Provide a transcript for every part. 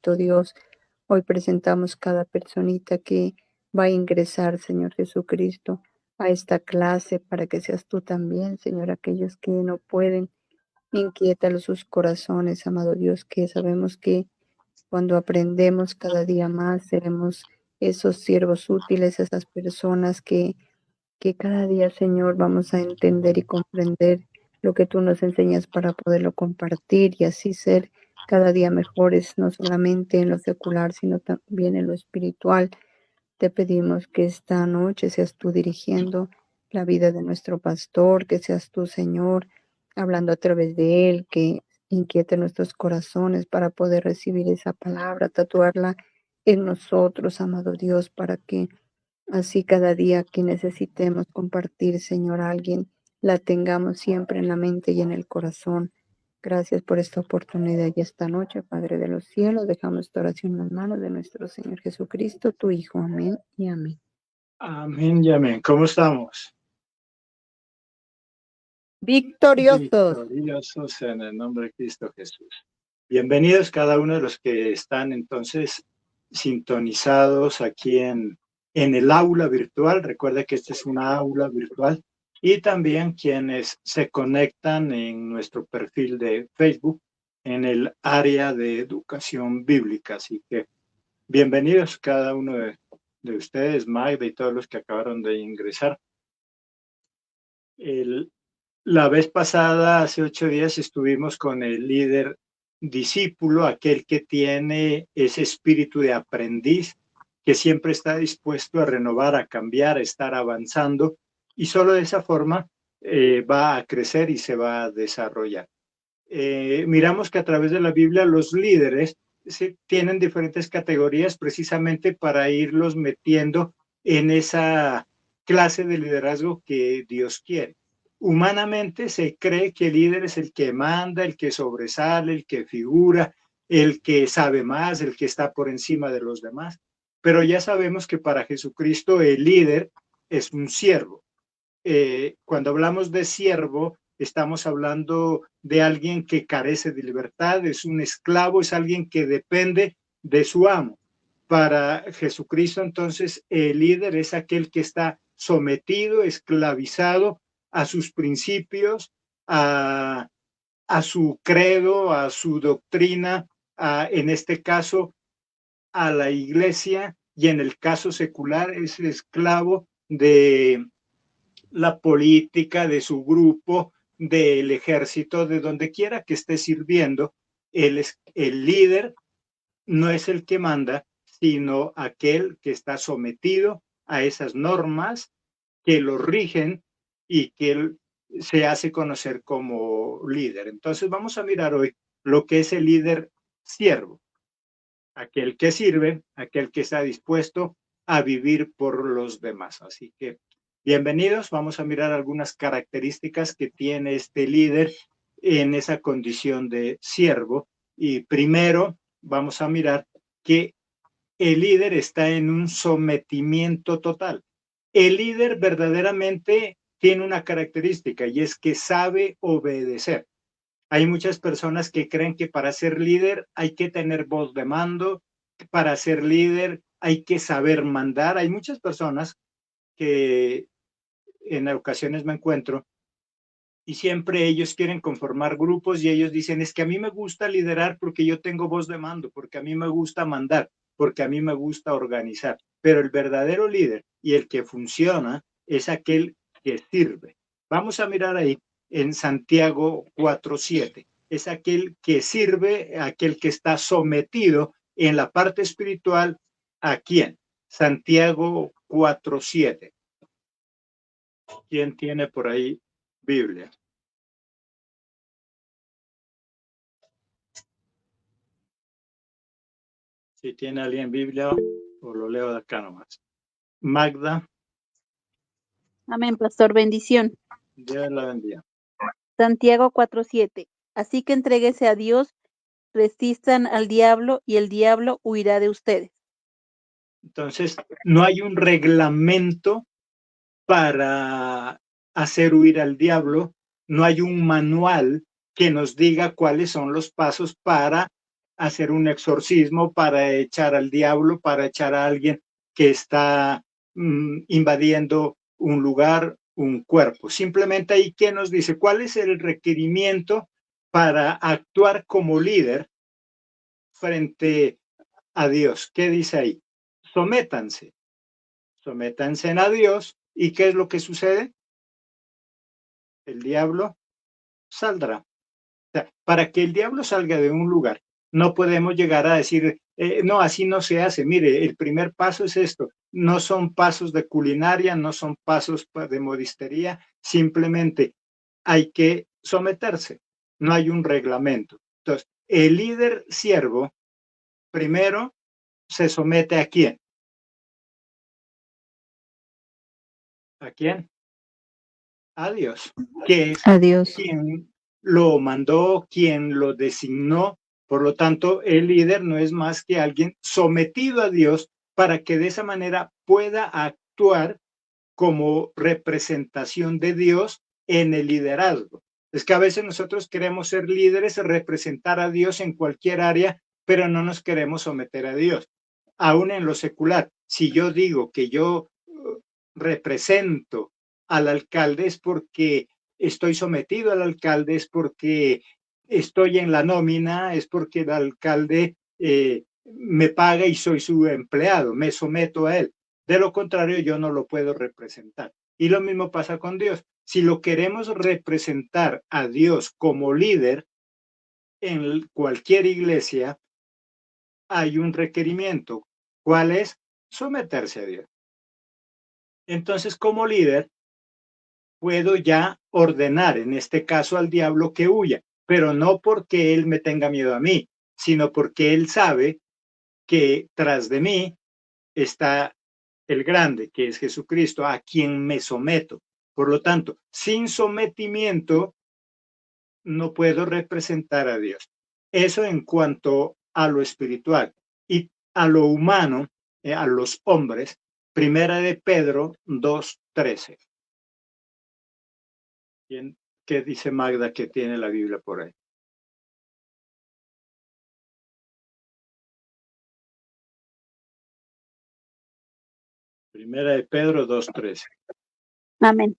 bendito Dios. Hoy presentamos cada personita que va a ingresar, Señor Jesucristo, a esta clase para que seas tú también, Señor, aquellos que no pueden. Inquiétalo sus corazones, amado Dios, que sabemos que cuando aprendemos cada día más, seremos esos siervos útiles, esas personas que cada día, Señor, vamos a entender y comprender lo que tú nos enseñas para poderlo compartir y así ser cada día mejores, no solamente en lo secular, sino también en lo espiritual. Te pedimos que esta noche seas tú dirigiendo la vida de nuestro pastor, que seas tú, Señor, hablando a través de él, que inquiete nuestros corazones para poder recibir esa palabra, tatuarla en nosotros, amado Dios, para que así cada día que necesitemos compartir, Señor, a alguien, la tengamos siempre en la mente y en el corazón. Gracias por esta oportunidad y esta noche, Padre de los cielos, dejamos esta oración en las manos de nuestro Señor Jesucristo, tu Hijo. Amén y amén. Amén y amén. ¿Cómo estamos? Victoriosos. Victoriosos en el nombre de Cristo Jesús. Bienvenidos cada uno de los que están entonces sintonizados aquí en el aula virtual. Recuerda que esta es una aula virtual. Y también quienes se conectan en nuestro perfil de Facebook en el área de educación bíblica. Así que bienvenidos cada uno de ustedes, Magda y todos los que acabaron de ingresar. La vez pasada, hace 8 días, estuvimos con el líder discípulo, aquel que tiene ese espíritu de aprendiz, que siempre está dispuesto a renovar, a cambiar, a estar avanzando, y solo de esa forma va a crecer y se va a desarrollar. Miramos que a través de la Biblia los líderes tienen diferentes categorías precisamente para irlos metiendo en esa clase de liderazgo que Dios quiere. Humanamente se cree que el líder es el que manda, el que sobresale, el que figura, el que sabe más, el que está por encima de los demás. Pero ya sabemos que para Jesucristo el líder es un siervo. Cuando hablamos de siervo, estamos hablando de alguien que carece de libertad, es un esclavo, es alguien que depende de su amo. Para Jesucristo, entonces, el líder es aquel que está sometido, esclavizado a sus principios, a su credo, a su doctrina, en este caso, a la iglesia, y en el caso secular es esclavo de la política, de su grupo, del ejército, de donde quiera que esté sirviendo. El líder no es el que manda, sino aquel que está sometido a esas normas que lo rigen y que él se hace conocer como líder. Entonces vamos a mirar hoy lo que es el líder siervo, aquel que sirve, aquel que está dispuesto a vivir por los demás. Así que bienvenidos, vamos a mirar algunas características que tiene este líder en esa condición de siervo. Y primero vamos a mirar que el líder está en un sometimiento total. El líder verdaderamente tiene una característica y es que sabe obedecer. Hay muchas personas que creen que para ser líder hay que tener voz de mando, para ser líder hay que saber mandar. Hay muchas personas que en ocasiones me encuentro y siempre ellos quieren conformar grupos y ellos dicen, es que a mí me gusta liderar porque yo tengo voz de mando, porque a mí me gusta mandar, porque a mí me gusta organizar. Pero el verdadero líder y el que funciona es aquel que sirve. Vamos a mirar ahí en Santiago 4:7. Es aquel que sirve, aquel que está sometido en la parte espiritual. ¿A quién? Santiago 4:7. ¿Quién tiene por ahí Biblia? Si tiene alguien Biblia, o lo leo de acá nomás. Magda. Amén, pastor, bendición. Dios la bendiga. Santiago 4:7. Así que entréguese a Dios, resistan al diablo y el diablo huirá de ustedes. Entonces, no hay un reglamento para hacer huir al diablo, no hay un manual que nos diga cuáles son los pasos para hacer un exorcismo, para echar al diablo, para echar a alguien que está invadiendo un lugar, un cuerpo. Simplemente ahí, ¿qué nos dice? ¿Cuál es el requerimiento para actuar como líder frente a Dios? ¿Qué dice ahí? Sométanse a Dios. ¿Y qué es lo que sucede? El diablo saldrá. O sea, para que el diablo salga de un lugar, no podemos llegar a decir, no, así no se hace. Mire, el primer paso es esto. No son pasos de culinaria, no son pasos de modistería, simplemente hay que someterse. No hay un reglamento. Entonces, el líder siervo primero se somete ¿a quién? ¿A quién? A Dios, que es A Dios. quien lo mandó, quien lo designó. Por lo tanto, el líder no es más que alguien sometido a Dios para que de esa manera pueda actuar como representación de Dios en el liderazgo. Es que a veces nosotros queremos ser líderes, representar a Dios en cualquier área, pero no nos queremos someter a Dios. Aún en lo secular, si yo digo que yo represento al alcalde es porque estoy sometido al alcalde, es porque estoy en la nómina, es porque el alcalde me paga y soy su empleado, me someto a él. De lo contrario, yo no lo puedo representar. Y lo mismo pasa con Dios. Si lo queremos representar a Dios como líder en cualquier iglesia, hay un requerimiento. ¿Cuál es? Someterse a Dios. Entonces, como líder, puedo ya ordenar, en este caso al diablo, que huya, pero no porque él me tenga miedo a mí, sino porque él sabe que tras de mí está el grande, que es Jesucristo, a quien me someto. Por lo tanto, sin sometimiento no puedo representar a Dios. Eso en cuanto a lo espiritual. Y a lo humano, a los hombres, primera de Pedro 2:13. ¿Qué dice Magda que tiene la Biblia por ahí? Primera de Pedro 2:13. Amén.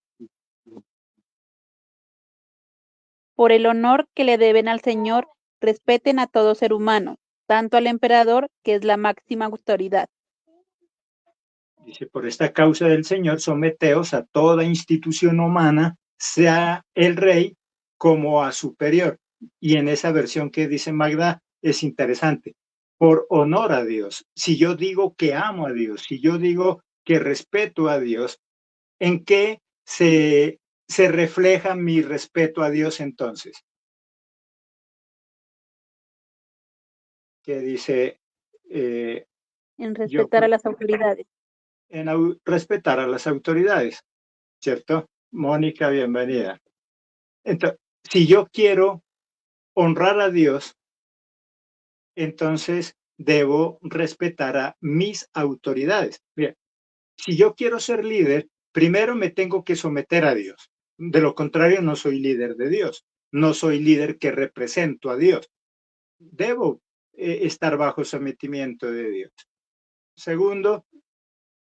Por el honor que le deben al Señor, respeten a todo ser humano, tanto al emperador, que es la máxima autoridad. Dice, por esta causa del Señor, someteos a toda institución humana, sea el rey como a superior. Y en esa versión que dice Magda es interesante. Por honor a Dios. Si yo digo que amo a Dios, si yo digo que respeto a Dios, ¿en qué se refleja mi respeto a Dios entonces? Que dice, En respetar a las autoridades. en respetar a las autoridades, ¿cierto? Mónica, bienvenida. Entonces, si yo quiero honrar a Dios, entonces debo respetar a mis autoridades. Bien, si yo quiero ser líder, primero me tengo que someter a Dios. De lo contrario, no soy líder de Dios. No soy líder que represento a Dios. Debo estar bajo sometimiento de Dios. Segundo,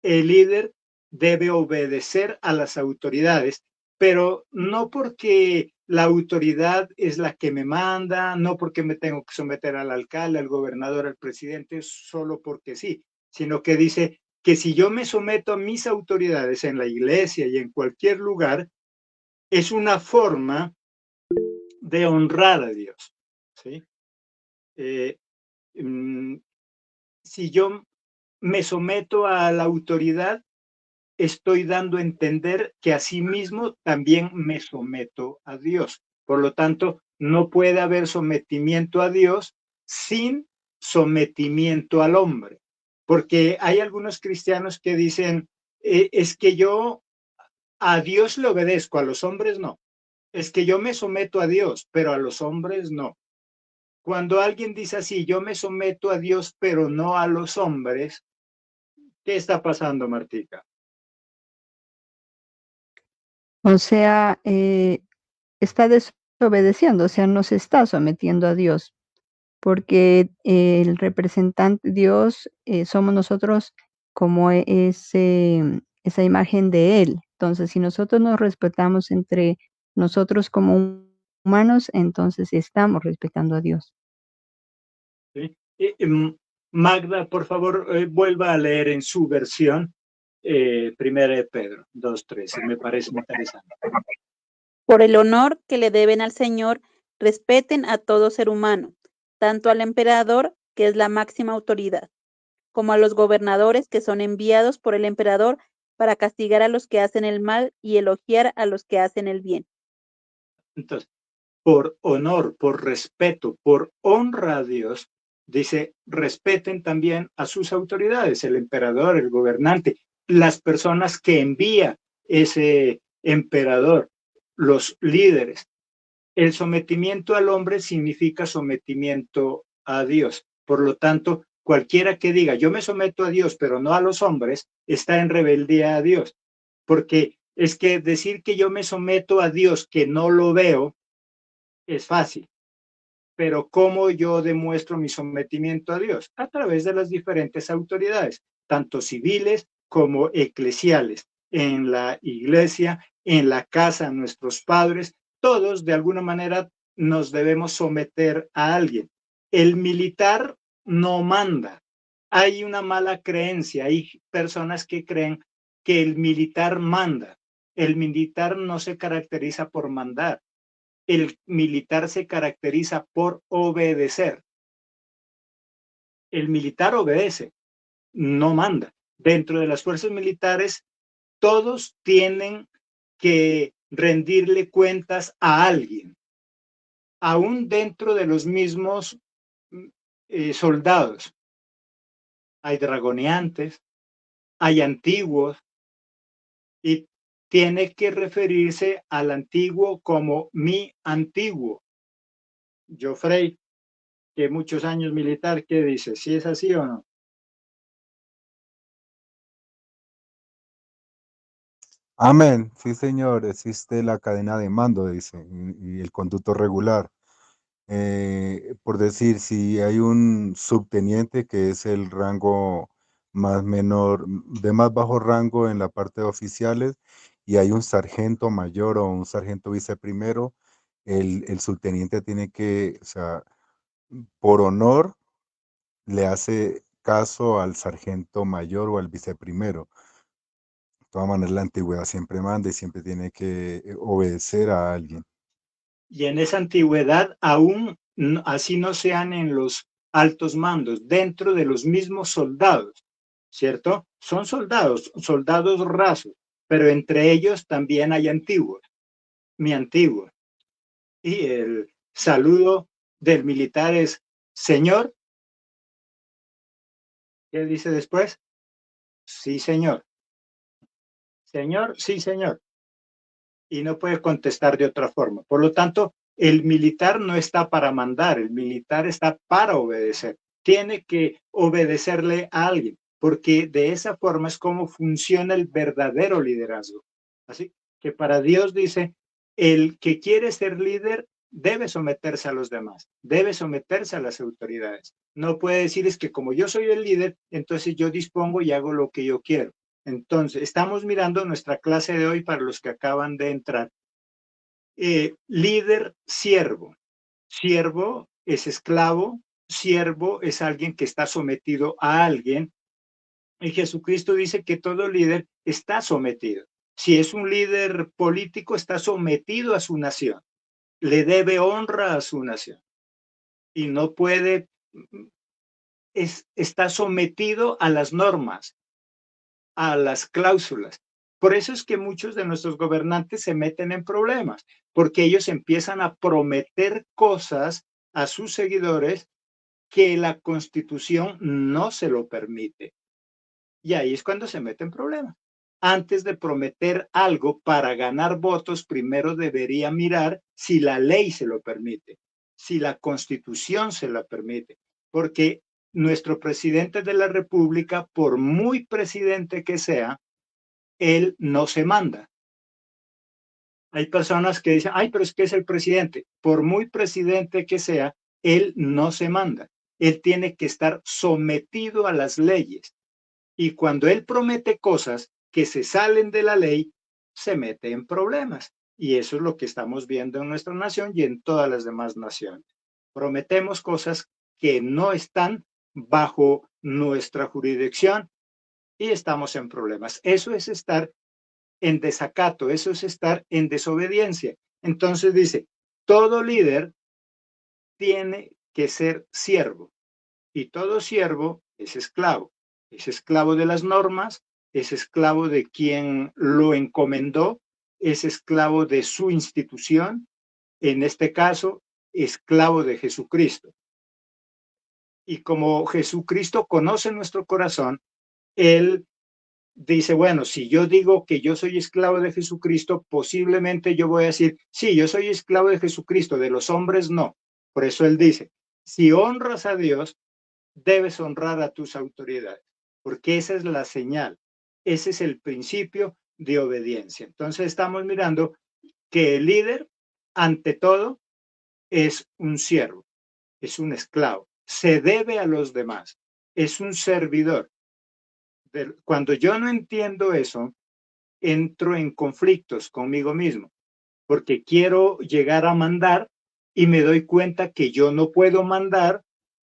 el líder debe obedecer a las autoridades, pero no porque la autoridad es la que me manda, no porque me tengo que someter al alcalde, al gobernador, al presidente, solo porque sí, sino que dice que si yo me someto a mis autoridades en la iglesia y en cualquier lugar, es una forma de honrar a Dios, ¿sí? Si yo me someto a la autoridad, estoy dando a entender que asimismo también me someto a Dios. Por lo tanto, no puede haber sometimiento a Dios sin sometimiento al hombre. Porque hay algunos cristianos que dicen, es que yo a Dios le obedezco, a los hombres no. Es que yo me someto a Dios, pero a los hombres no. Cuando alguien dice así, yo me someto a Dios, pero no a los hombres, ¿qué está pasando, Martica? O sea, está desobedeciendo, o sea, no se está sometiendo a Dios. porque el representante, Dios, somos nosotros como esa imagen de Él. Entonces, si nosotros nos respetamos entre nosotros como humanos, entonces estamos respetando a Dios. ¿Sí? Magda, por favor, vuelva a leer en su versión, Primera de Pedro 2:13, me parece interesante. Por el honor que le deben al Señor, respeten a todo ser humano, tanto al emperador, que es la máxima autoridad, como a los gobernadores que son enviados por el emperador para castigar a los que hacen el mal y elogiar a los que hacen el bien. Entonces, por honor, por respeto, por honra a Dios, dice, respeten también a sus autoridades, el emperador, el gobernante, las personas que envía ese emperador, los líderes. El sometimiento al hombre significa sometimiento a Dios. Por lo tanto, cualquiera que diga, yo me someto a Dios, pero no a los hombres, está en rebeldía a Dios. Porque es que decir que yo me someto a Dios, que no lo veo, es fácil. Pero ¿cómo yo demuestro mi sometimiento a Dios? A través de las diferentes autoridades, tanto civiles como eclesiales, en la iglesia, en la casa, nuestros padres, todos de alguna manera nos debemos someter a alguien. El militar no manda. Hay una mala creencia, hay personas que creen que el militar manda. El militar no se caracteriza por mandar. El militar se caracteriza por obedecer. El militar obedece, no manda. Dentro de las fuerzas militares, todos tienen que rendirle cuentas a alguien, aún dentro de los mismos soldados. Hay dragoneantes, hay antiguos, y tiene que referirse al antiguo como mi antiguo. Joffrey, que muchos años militar, ¿qué dice? ¿Si es así o no? Amén, sí señor, existe la cadena de mando, dice, y el conducto regular. Por decir, si hay un subteniente que es el rango más menor, de más bajo rango en la parte de oficiales, y hay un sargento mayor o un sargento viceprimero, el subteniente tiene que, o sea, por honor, le hace caso al sargento mayor o al viceprimero. De todas maneras, la antigüedad siempre manda y siempre tiene que obedecer a alguien. Y en esa antigüedad, aún así no sean en los altos mandos, dentro de los mismos soldados, ¿cierto? Son soldados, soldados rasos, pero entre ellos también hay antiguos, mi antiguo. Y el saludo del militar es, señor, ¿qué dice después? Sí, señor. Señor, sí, señor. Y no puede contestar de otra forma. Por lo tanto, el militar no está para mandar, el militar está para obedecer. Tiene que obedecerle a alguien, porque de esa forma es como funciona el verdadero liderazgo. Así que para Dios dice, el que quiere ser líder debe someterse a los demás, debe someterse a las autoridades. No puede decir es que como yo soy el líder, entonces yo dispongo y hago lo que yo quiero. Entonces, estamos mirando nuestra clase de hoy para los que acaban de entrar. Líder, siervo. Siervo es esclavo, siervo es alguien que está sometido a alguien. Y Jesucristo dice que todo líder está sometido. Si es un líder político, está sometido a su nación. Le debe honra a su nación. Y no puede, está sometido a las normas, a las cláusulas. Por eso es que muchos de nuestros gobernantes se meten en problemas, porque ellos empiezan a prometer cosas a sus seguidores que la Constitución no se lo permite. Y ahí es cuando se meten en problemas. Antes de prometer algo para ganar votos, primero debería mirar si la ley se lo permite, si la Constitución se la permite, porque nuestro presidente de la República, por muy presidente que sea, él no se manda. Hay personas que dicen, ay, pero es que es el presidente. Por muy presidente que sea, él no se manda. Él tiene que estar sometido a las leyes. Y cuando él promete cosas que se salen de la ley, se mete en problemas. Y eso es lo que estamos viendo en nuestra nación y en todas las demás naciones. Prometemos cosas que no están bajo nuestra jurisdicción y estamos en problemas. Eso es estar en desacato, eso es estar en desobediencia. Entonces dice, todo líder tiene que ser siervo y todo siervo es esclavo de las normas, es esclavo de quien lo encomendó, es esclavo de su institución, en este caso, esclavo de Jesucristo. Y como Jesucristo conoce nuestro corazón, Él dice, bueno, si yo digo que yo soy esclavo de Jesucristo, posiblemente yo voy a decir, sí, yo soy esclavo de Jesucristo, de los hombres no. Por eso Él dice, si honras a Dios, debes honrar a tus autoridades, porque esa es la señal, ese es el principio de obediencia. Entonces estamos mirando que el líder, ante todo, es un siervo, es un esclavo, se debe a los demás, es un servidor. Cuando yo no entiendo eso, entro en conflictos conmigo mismo, porque quiero llegar a mandar y me doy cuenta que yo no puedo mandar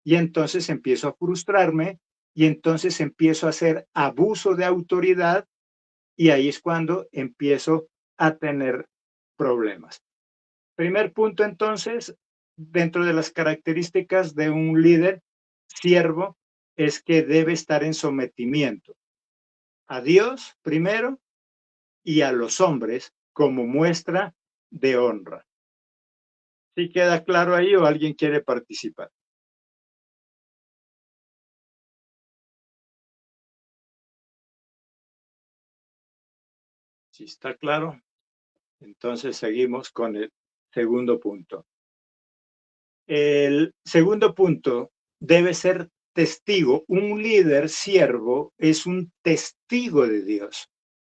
y entonces empiezo a frustrarme y entonces empiezo a hacer abuso de autoridad y ahí es cuando empiezo a tener problemas. Primer punto entonces, dentro de las características de un líder siervo, es que debe estar en sometimiento a Dios primero y a los hombres como muestra de honra. ¿Sí queda claro ahí o alguien quiere participar? Si está claro, entonces seguimos con el segundo punto. El segundo punto debe ser testigo. Un líder siervo es un testigo de Dios.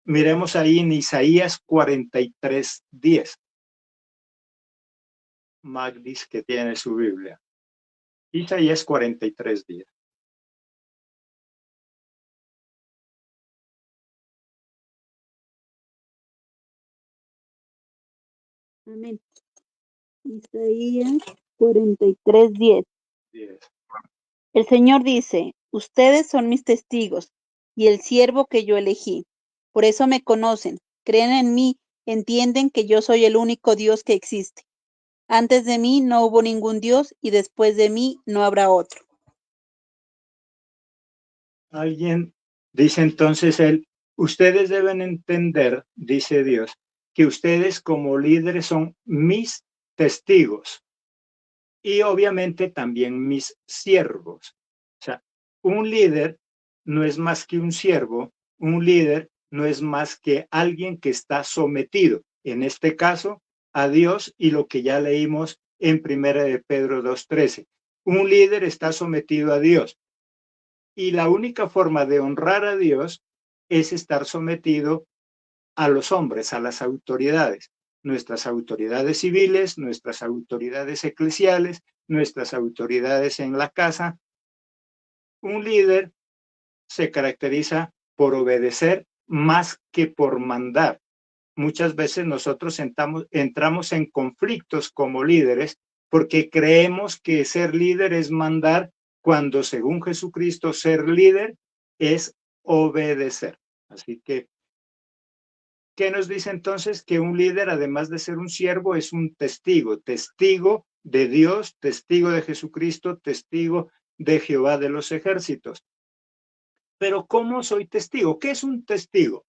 Miremos ahí en Isaías 43:10. Magdis, que tiene su Biblia. Isaías 43:10. Amén. Isaías 43:10. 10. El Señor dice, ustedes son mis testigos y el siervo que yo elegí. Por eso me conocen, creen en mí, entienden que yo soy el único Dios que existe. Antes de mí no hubo ningún Dios y después de mí no habrá otro. Alguien dice entonces él, ustedes deben entender, dice Dios, que ustedes como líderes son mis testigos y obviamente también mis siervos. O sea, un líder no es más que un siervo, un líder no es más que alguien que está sometido, en este caso, a Dios y lo que ya leímos en 1 de Pedro 2:13. Un líder está sometido a Dios. Y la única forma de honrar a Dios es estar sometido a los hombres, a las autoridades, nuestras autoridades civiles, nuestras autoridades eclesiales, nuestras autoridades en la casa. Un líder se caracteriza por obedecer más que por mandar. Muchas veces nosotros entramos en conflictos como líderes porque creemos que ser líder es mandar cuando según Jesucristo ser líder es obedecer. Así que, ¿qué nos dice entonces? Que un líder, además de ser un siervo, es un testigo, testigo de Dios, testigo de Jesucristo, testigo de Jehová de los ejércitos. Pero ¿cómo soy testigo? ¿Qué es un testigo?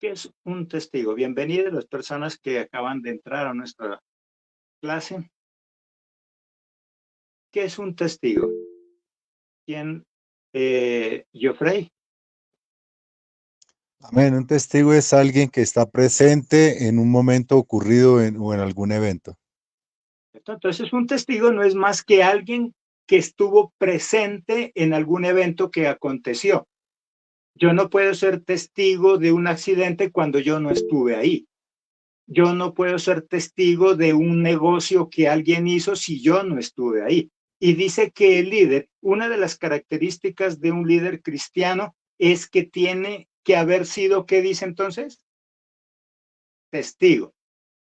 ¿Qué es un testigo? Bienvenidas las personas que acaban de entrar a nuestra clase. ¿Qué es un testigo? ¿Quién? Geoffrey. Amén. Un testigo es alguien que está presente en un momento ocurrido o en algún evento. Entonces, un testigo no es más que alguien que estuvo presente en algún evento que aconteció. Yo no puedo ser testigo de un accidente cuando yo no estuve ahí. Yo no puedo ser testigo de un negocio que alguien hizo si yo no estuve ahí. Y dice que el líder, una de las características de un líder cristiano es que tiene que haber sido, ¿qué dice entonces? Testigo.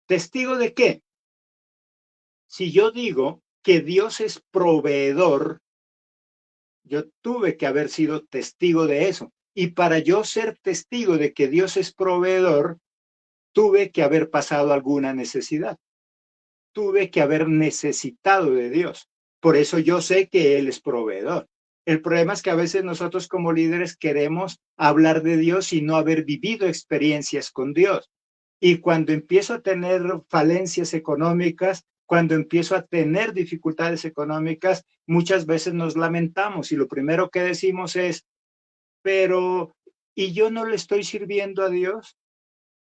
¿Testigo de qué? Si yo digo que Dios es proveedor, yo tuve que haber sido testigo de eso. Y para yo ser testigo de que Dios es proveedor, tuve que haber pasado alguna necesidad. Tuve que haber necesitado de Dios. Por eso yo sé que Él es proveedor. El problema es que a veces nosotros como líderes queremos hablar de Dios y no haber vivido experiencias con Dios. Y cuando empiezo a tener falencias económicas, cuando empiezo a tener dificultades económicas, muchas veces nos lamentamos y lo primero que decimos es, pero, ¿y yo no le estoy sirviendo a Dios?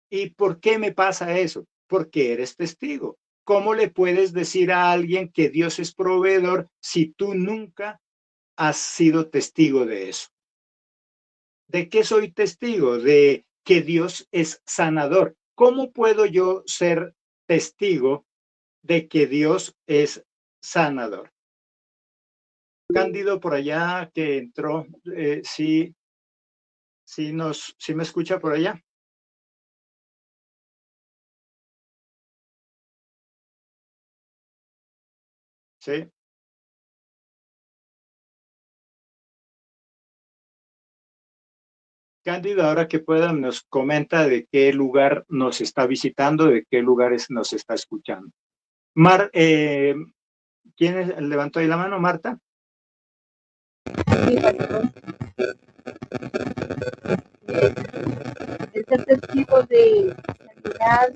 ¿Y por qué me pasa eso? Porque eres testigo. ¿Cómo le puedes decir a alguien que Dios es proveedor si tú nunca has sido testigo de eso? ¿De qué soy testigo? De que Dios es sanador. ¿Cómo puedo yo ser testigo de que Dios es sanador? Cándido por allá que entró, sí me escucha por allá. Sí. Cándido, ahora que pueda, nos comenta de qué lugar nos está visitando, de qué lugares nos está escuchando. ¿Quién levantó ahí la mano? ¿Marta? Sí, pastor. Es el testigo de sanidad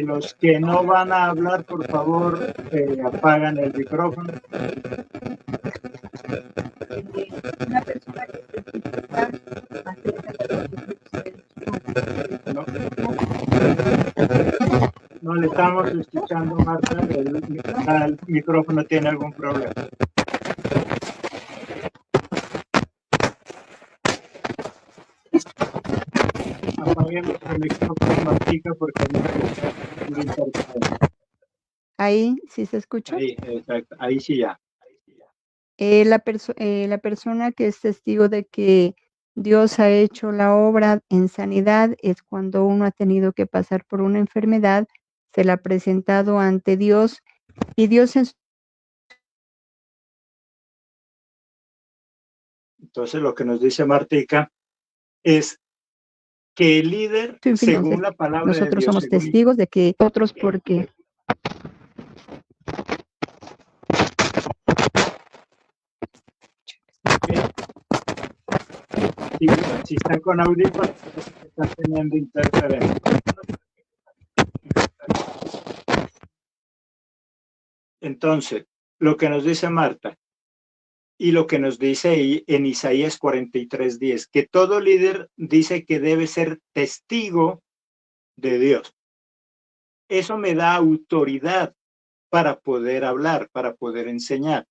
Los que no van a hablar, por favor, apagan el micrófono. una persona que testifica acerca de lo que No le estamos escuchando, Marta. El micrófono tiene algún problema. Apaguemos el micrófono, Martica, porque no se interferencia. Ahí sí se escucha. Ahí, exacto. Ahí sí ya. La persona que es testigo de que Dios ha hecho la obra en sanidad es cuando uno ha tenido que pasar por una enfermedad, se la ha presentado ante Dios y Dios en Entonces, lo que nos dice Martica es que el líder, su infinito, según la palabra de nosotros Dios, somos testigos de que otros porque si están con audífonos, están teniendo interferencia. Entonces, lo que nos dice Marta y lo que nos dice en Isaías 43:10, que todo líder dice que debe ser testigo de Dios. Eso me da autoridad para poder hablar, para poder enseñar.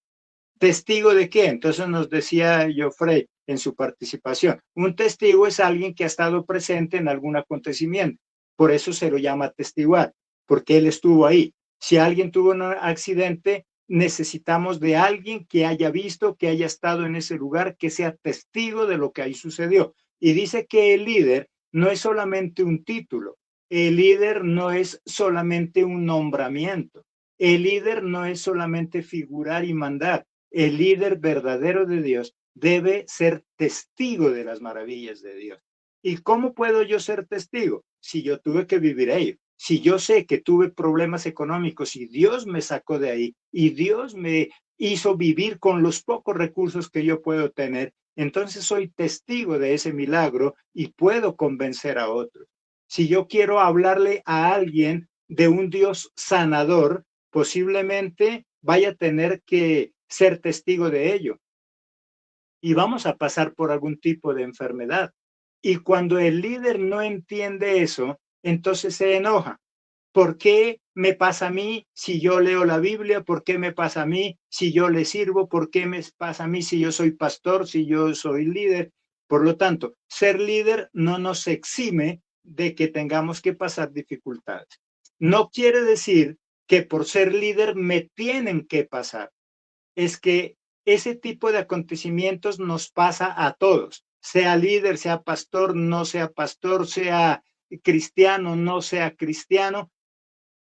¿Testigo de qué? Entonces nos decía Joffrey en su participación. Un testigo es alguien que ha estado presente en algún acontecimiento. Por eso se lo llama testiguar, porque él estuvo ahí. Si alguien tuvo un accidente, necesitamos de alguien que haya visto, que haya estado en ese lugar, que sea testigo de lo que ahí sucedió. Y dice que el líder no es solamente un título, el líder no es solamente un nombramiento, el líder no es solamente figurar y mandar. El líder verdadero de Dios debe ser testigo de las maravillas de Dios. ¿Y cómo puedo yo ser testigo? Si yo tuve que vivir ello, si yo sé que tuve problemas económicos y Dios me sacó de ahí y Dios me hizo vivir con los pocos recursos que yo puedo tener, entonces soy testigo de ese milagro y puedo convencer a otros. Si yo quiero hablarle a alguien de un Dios sanador, posiblemente vaya a tener que ser testigo de ello. Y vamos a pasar por algún tipo de enfermedad. Y cuando el líder no entiende eso, entonces se enoja. ¿Por qué me pasa a mí si yo leo la Biblia? ¿Por qué me pasa a mí si yo le sirvo? ¿Por qué me pasa a mí si yo soy pastor, si yo soy líder? Por lo tanto, ser líder no nos exime de que tengamos que pasar dificultades. No quiere decir que por ser líder me tienen que pasar. Es que ese tipo de acontecimientos nos pasa a todos, sea líder, sea pastor, no sea pastor, sea cristiano, no sea cristiano,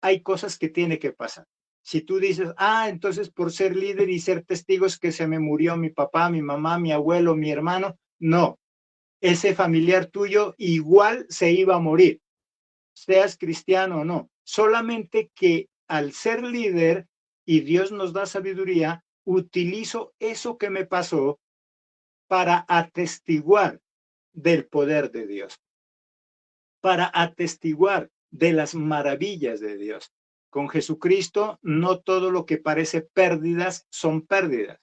hay cosas que tiene que pasar. Si tú dices, entonces por ser líder y ser testigos que se me murió mi papá, mi mamá, mi abuelo, mi hermano, no, ese familiar tuyo igual se iba a morir, seas cristiano o no, solamente que al ser líder y Dios nos da sabiduría, utilizo eso que me pasó para atestiguar del poder de Dios, para atestiguar de las maravillas de Dios. Con Jesucristo no todo lo que parece pérdidas son pérdidas.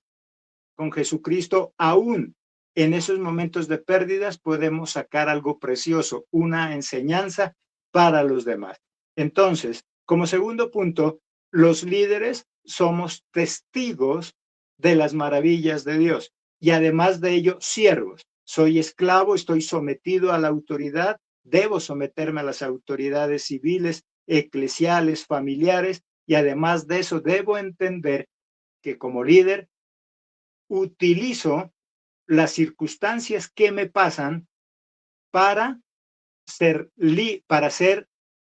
Con Jesucristo aún en esos momentos de pérdidas podemos sacar algo precioso, una enseñanza para los demás. Entonces, como segundo punto, los líderes somos testigos de las maravillas de Dios y además de ello, siervos. Soy esclavo, estoy sometido a la autoridad, debo someterme a las autoridades civiles, eclesiales, familiares y además de eso debo entender que como líder utilizo las circunstancias que me pasan para ser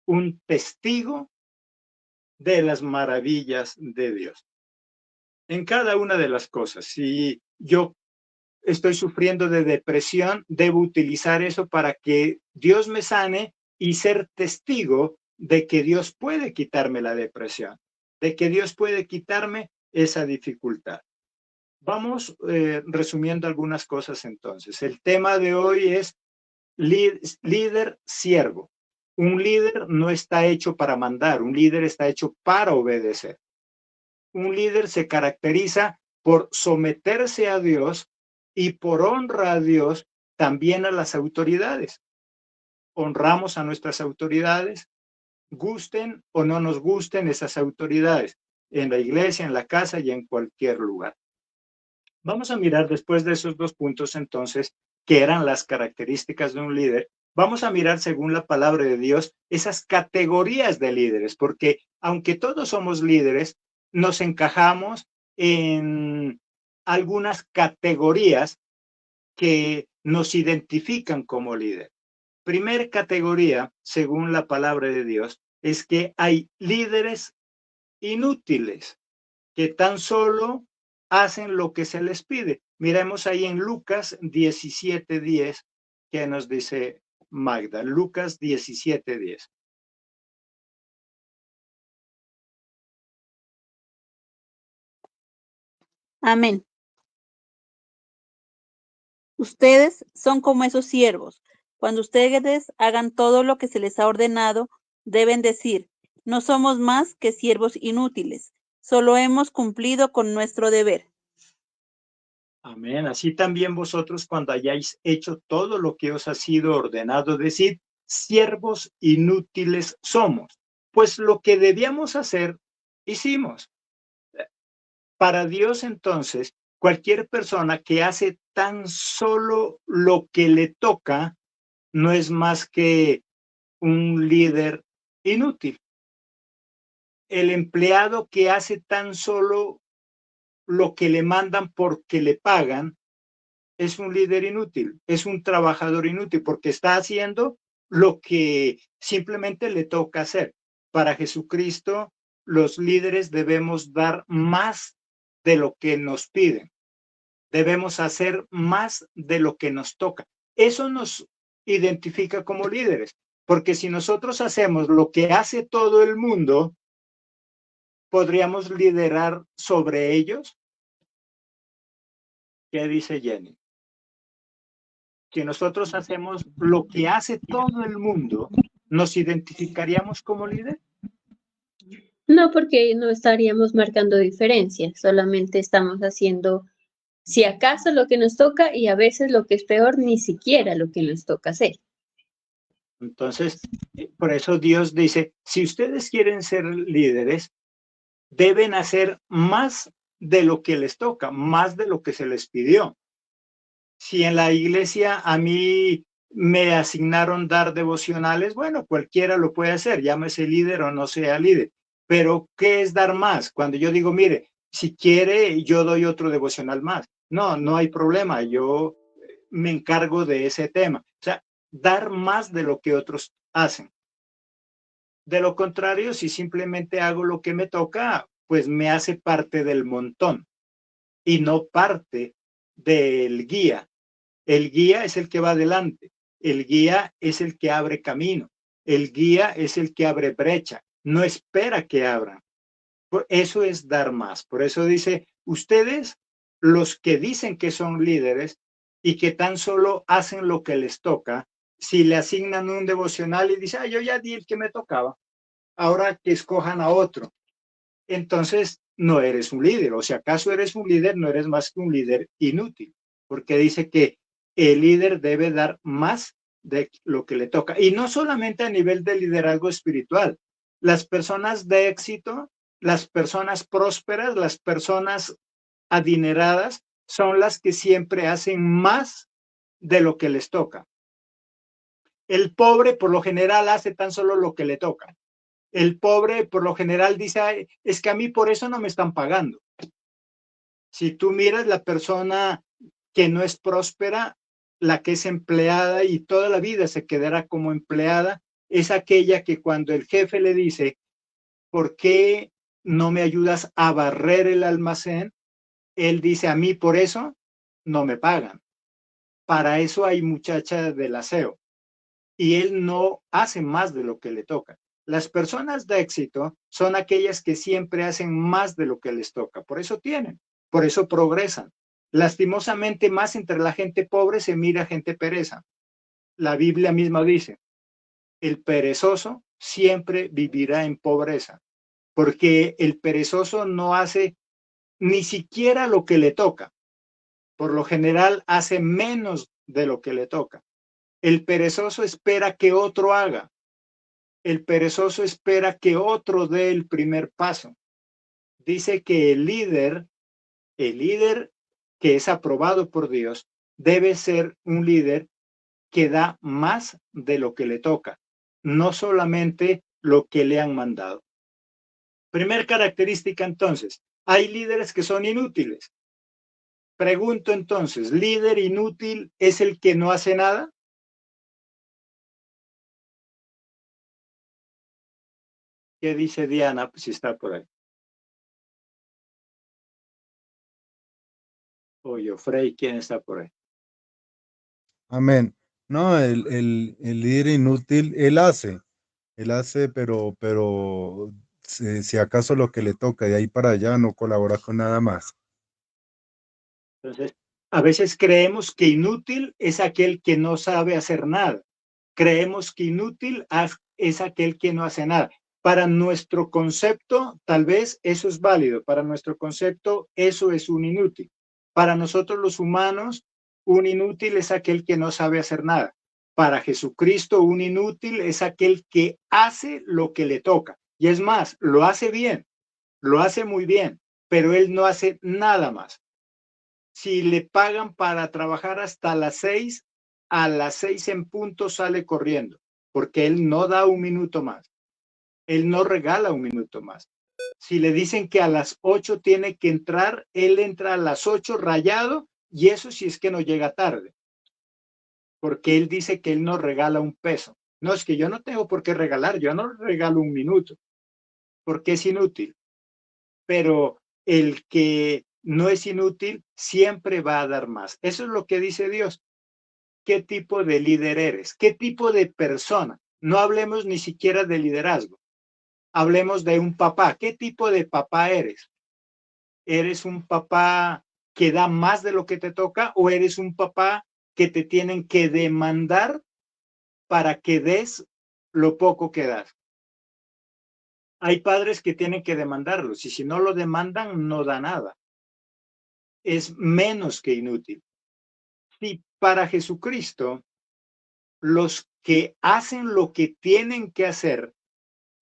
un testigo de las maravillas de Dios. En cada una de las cosas, si yo estoy sufriendo de depresión, debo utilizar eso para que Dios me sane y ser testigo de que Dios puede quitarme la depresión, de que Dios puede quitarme esa dificultad. Vamos resumiendo algunas cosas entonces. El tema de hoy es líder siervo. Un líder no está hecho para mandar, un líder está hecho para obedecer. Un líder se caracteriza por someterse a Dios y por honra a Dios también a las autoridades. Honramos a nuestras autoridades, gusten o no nos gusten esas autoridades, en la iglesia, en la casa y en cualquier lugar. Vamos a mirar después de esos dos puntos entonces, que eran las características de un líder. Vamos a mirar según la palabra de Dios esas categorías de líderes, porque aunque todos somos líderes, nos encajamos en algunas categorías que nos identifican como líder. Primer categoría, según la palabra de Dios, es que hay líderes inútiles que tan solo hacen lo que se les pide. Miremos ahí en Lucas 17:10, que nos dice Magda. Lucas 17:10. Amén. Ustedes son como esos siervos. Cuando ustedes hagan todo lo que se les ha ordenado, deben decir, no somos más que siervos inútiles, solo hemos cumplido con nuestro deber. Amén. Así también vosotros, cuando hayáis hecho todo lo que os ha sido ordenado, decid, siervos inútiles somos. Pues lo que debíamos hacer, hicimos. Para Dios, entonces, cualquier persona que hace tan solo lo que le toca, no es más que un líder inútil. El empleado que hace tan solo lo que le mandan porque le pagan, es un líder inútil, es un trabajador inútil, porque está haciendo lo que simplemente le toca hacer. Para Jesucristo, los líderes debemos dar más de lo que nos piden. Debemos hacer más de lo que nos toca. Eso nos identifica como líderes, porque si nosotros hacemos lo que hace todo el mundo, ¿podríamos liderar sobre ellos? ¿Qué dice Jenny? Si nosotros hacemos lo que hace todo el mundo, ¿nos identificaríamos como líder? No, porque no estaríamos marcando diferencia, solamente estamos haciendo, si acaso, lo que nos toca y a veces lo que es peor, ni siquiera lo que nos toca hacer. Entonces, por eso Dios dice, si ustedes quieren ser líderes, deben hacer más de lo que les toca, más de lo que se les pidió. Si en la iglesia a mí me asignaron dar devocionales, bueno, cualquiera lo puede hacer, llámese líder o no sea líder. Pero, ¿qué es dar más? Cuando yo digo, mire, si quiere, yo doy otro devocional más. No, no hay problema, yo me encargo de ese tema. O sea, dar más de lo que otros hacen. De lo contrario, si simplemente hago lo que me toca, pues me hace parte del montón y no parte del guía. El guía es el que va adelante. El guía es el que abre camino. El guía es el que abre brecha. No espera que abran. Eso es dar más. Por eso dice, ustedes, los que dicen que son líderes y que tan solo hacen lo que les toca, si le asignan un devocional y dice, yo ya di el que me tocaba, ahora que escojan a otro. Entonces, no eres un líder. O si acaso eres un líder, no eres más que un líder inútil, porque dice que el líder debe dar más de lo que le toca. Y no solamente a nivel de liderazgo espiritual. Las personas de éxito, las personas prósperas, las personas adineradas, son las que siempre hacen más de lo que les toca. El pobre, por lo general, hace tan solo lo que le toca. El pobre, por lo general, dice, es que a mí por eso no me están pagando. Si tú miras la persona que no es próspera, la que es empleada y toda la vida se quedará como empleada, es aquella que cuando el jefe le dice, ¿por qué no me ayudas a barrer el almacén? Él dice, a mí por eso no me pagan. Para eso hay muchachas del aseo. Y él no hace más de lo que le toca. Las personas de éxito son aquellas que siempre hacen más de lo que les toca. Por eso tienen, por eso progresan. Lastimosamente, más entre la gente pobre se mira gente pereza. La Biblia misma dice, el perezoso siempre vivirá en pobreza, porque el perezoso no hace ni siquiera lo que le toca. Por lo general hace menos de lo que le toca. El perezoso espera que otro haga. El perezoso espera que otro dé el primer paso. Dice que el líder que es aprobado por Dios, debe ser un líder que da más de lo que le toca, no solamente lo que le han mandado. Primer característica entonces, hay líderes que son inútiles. Pregunto entonces, ¿líder inútil es el que no hace nada? ¿Qué dice Diana? Pues si está por ahí. O Frey, ¿quién está por ahí? Amén. No, el líder inútil, él hace, pero si acaso lo que le toca de ahí para allá no colabora con nada más. Entonces, a veces creemos que inútil es aquel que no sabe hacer nada. Creemos que inútil es aquel que no hace nada. Para nuestro concepto, tal vez eso es válido. Para nuestro concepto, eso es un inútil. Para nosotros los humanos, un inútil es aquel que no sabe hacer nada. Para Jesucristo, un inútil es aquel que hace lo que le toca. Y es más, lo hace bien, lo hace muy bien, pero él no hace nada más. Si le pagan para trabajar hasta las 6, a las 6 en punto sale corriendo, porque él no da un minuto más. Él no regala un minuto más. Si le dicen que a las 8 tiene que entrar, él entra a las 8 rayado, y eso si es que no llega tarde, porque él dice que él no regala un peso. No, es que yo no tengo por qué regalar, yo no regalo un minuto, porque es inútil. Pero el que no es inútil siempre va a dar más. Eso es lo que dice Dios. ¿Qué tipo de líder eres? ¿Qué tipo de persona? No hablemos ni siquiera de liderazgo. Hablemos de un papá. ¿Qué tipo de papá eres? ¿Eres un papá que da más de lo que te toca o eres un papá que te tienen que demandar para que des lo poco que das? Hay padres que tienen que demandarlos y si no lo demandan no da nada. Es menos que inútil. Y para Jesucristo, los que hacen lo que tienen que hacer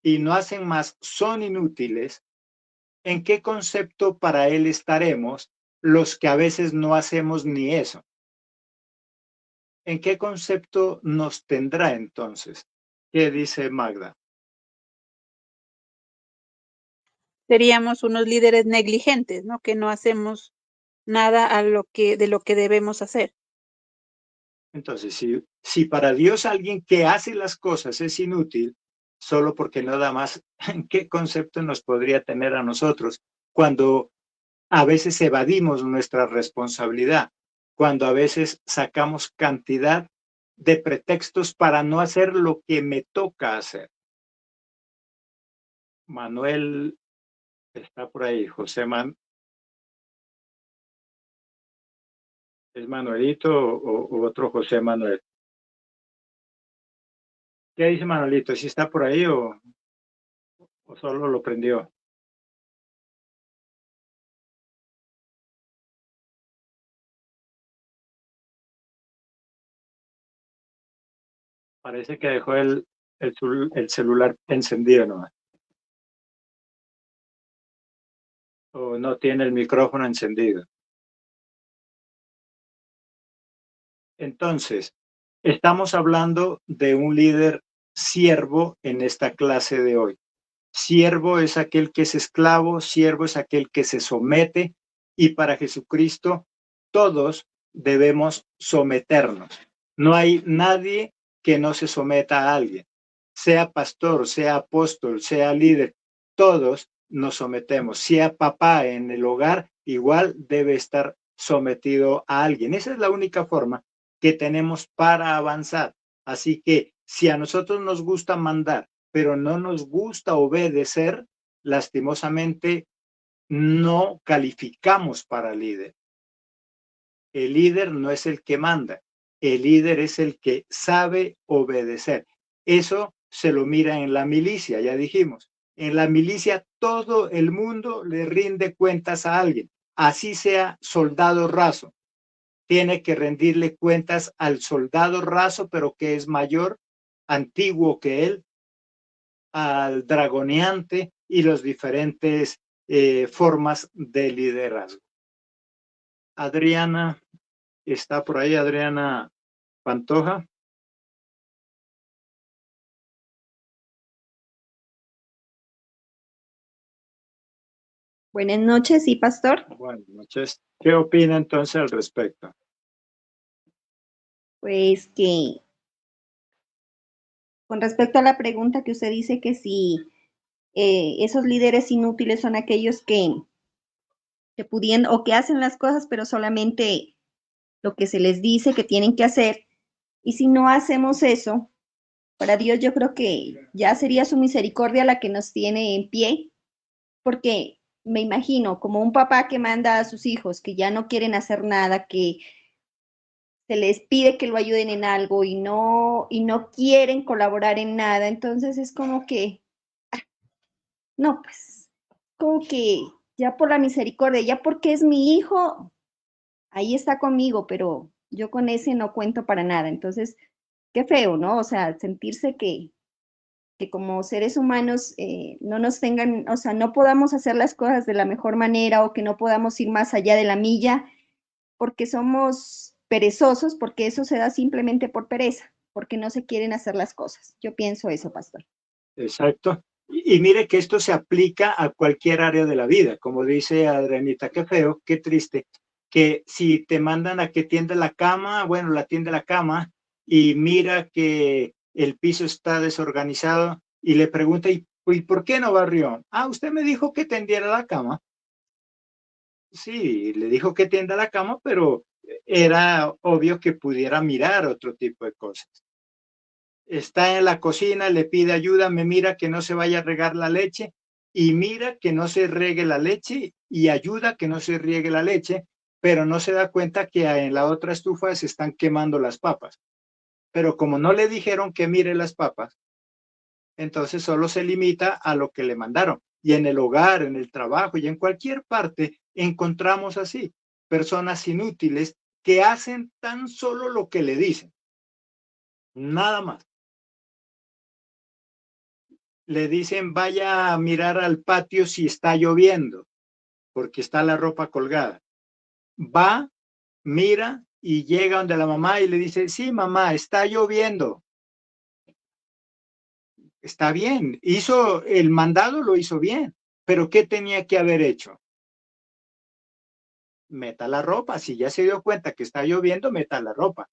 y no hacen más son inútiles, ¿en qué concepto para Él estaremos los que a veces no hacemos ni eso? ¿En qué concepto nos tendrá entonces? ¿Qué dice Magda? Seríamos unos líderes negligentes, ¿no? Que no hacemos nada de lo que debemos hacer. Entonces, si para Dios alguien que hace las cosas es inútil, solo porque nada más, ¿en qué concepto nos podría tener a nosotros cuando a veces evadimos nuestra responsabilidad, cuando a veces sacamos cantidad de pretextos para no hacer lo que me toca hacer? Manuel está por ahí, José ¿es Manuelito o otro José Manuel? ¿Qué dice Manuelito? ¿Si está por ahí o solo lo prendió? Parece que dejó el celular encendido, ¿no? O no tiene el micrófono encendido. Entonces, estamos hablando de un líder siervo en esta clase de hoy. Siervo es aquel que es esclavo, siervo es aquel que se somete, y para Jesucristo todos debemos someternos. No hay nadie que no se someta a alguien, sea pastor, sea apóstol, sea líder, todos nos sometemos. Sea papá en el hogar, igual debe estar sometido a alguien. Esa es la única forma que tenemos para avanzar. Así que si a nosotros nos gusta mandar, pero no nos gusta obedecer, lastimosamente no calificamos para líder. El líder no es el que manda, el líder es el que sabe obedecer. Eso se lo mira en la milicia, ya dijimos. En la milicia todo el mundo le rinde cuentas a alguien, así sea soldado raso. Tiene que rendirle cuentas al soldado raso, pero que es mayor, antiguo que él, al dragoneante y las diferentes formas de liderazgo. Adriana, ¿está por ahí Adriana Pantoja? Buenas noches, sí, pastor. Buenas noches. ¿Qué opina entonces al respecto? Pues que con respecto a la pregunta que usted dice que si esos líderes inútiles son aquellos que pudiendo o que hacen las cosas, pero solamente lo que se les dice que tienen que hacer. Y si no hacemos eso, para Dios yo creo que ya sería su misericordia la que nos tiene en pie, porque me imagino como un papá que manda a sus hijos que ya no quieren hacer nada, que se les pide que lo ayuden en algo y no quieren colaborar en nada, entonces es como que, no, pues, como que ya por la misericordia, ya porque es mi hijo, ahí está conmigo, pero yo con ese no cuento para nada, entonces, qué feo, ¿no? O sea, sentirse que como seres humanos no nos tengan, o sea, no podamos hacer las cosas de la mejor manera o que no podamos ir más allá de la milla porque somos perezosos, porque eso se da simplemente por pereza, porque no se quieren hacer las cosas. Yo pienso eso, pastor. Exacto. Y mire que esto se aplica a cualquier área de la vida. Como dice Adrianita, qué feo, qué triste, que si te mandan a que tienda la cama, bueno, la tiende la cama y mira que el piso está desorganizado y le pregunta, ¿y por qué no barrió? Ah, usted me dijo que tendiera la cama. Sí, le dijo que tienda la cama, pero era obvio que pudiera mirar otro tipo de cosas. Está en la cocina, le pide ayuda, me mira que no se vaya a regar la leche y mira que no se riegue la leche y ayuda que no se riegue la leche, pero no se da cuenta que en la otra estufa se están quemando las papas. Pero como no le dijeron que mire las papas, entonces solo se limita a lo que le mandaron. Y en el hogar, en el trabajo y en cualquier parte encontramos así personas inútiles que hacen tan solo lo que le dicen, nada más. Le dicen vaya a mirar al patio si está lloviendo, porque está la ropa colgada. Va, mira y llega donde la mamá y le dice, sí, mamá, está lloviendo. Está bien, hizo el mandado, lo hizo bien, pero ¿qué tenía que haber hecho? Meta la ropa, si ya se dio cuenta que está lloviendo, meta la ropa.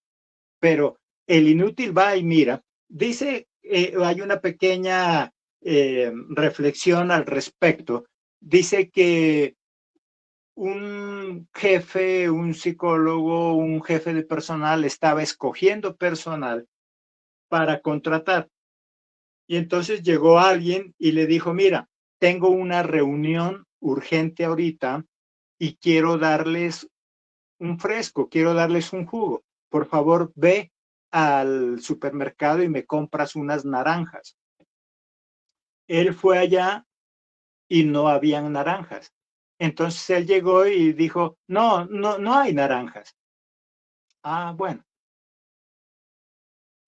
Pero el inútil va y mira, dice, hay una pequeña reflexión al respecto, dice que un jefe, un psicólogo, un jefe de personal estaba escogiendo personal para contratar. Y entonces llegó alguien y le dijo, mira, tengo una reunión urgente ahorita y quiero darles un fresco, quiero darles un jugo. Por favor, ve al supermercado y me compras unas naranjas. Él fue allá y no habían naranjas. Entonces él llegó y dijo, no hay naranjas. Ah, bueno.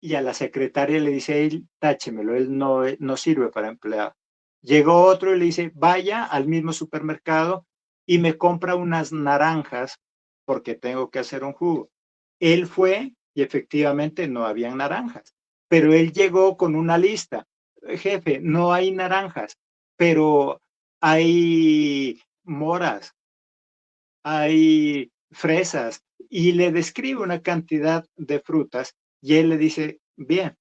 Y a la secretaria le dice, él, táchemelo, él no sirve para empleado. Llegó otro y le dice, vaya al mismo supermercado y me compra unas naranjas porque tengo que hacer un jugo. Él fue y efectivamente no habían naranjas, pero él llegó con una lista. Jefe, no hay naranjas, pero hay moras, hay fresas, y le describe una cantidad de frutas y él le dice, bien,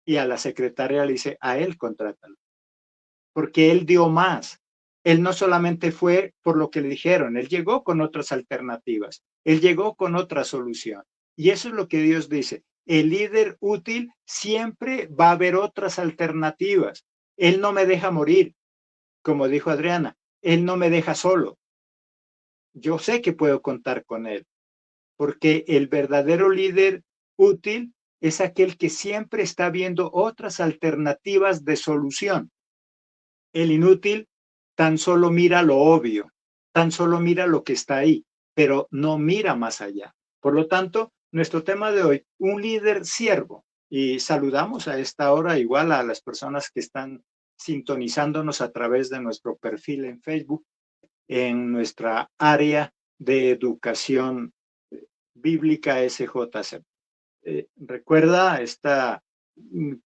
y a la secretaria le dice, a él contrátalo, porque él dio más. Él no solamente fue por lo que le dijeron, él llegó con otras alternativas, él llegó con otra solución. Y eso es lo que Dios dice. El líder útil siempre va a haber otras alternativas. Él no me deja morir, como dijo Adriana, él no me deja solo. Yo sé que puedo contar con él, porque el verdadero líder útil es aquel que siempre está viendo otras alternativas de solución. El inútil tan solo mira lo obvio, tan solo mira lo que está ahí, pero no mira más allá. Por lo tanto, nuestro tema de hoy, un líder siervo. Y saludamos a esta hora igual a las personas que están sintonizándonos a través de nuestro perfil en Facebook, en nuestra área de educación bíblica SJC. Recuerda, esta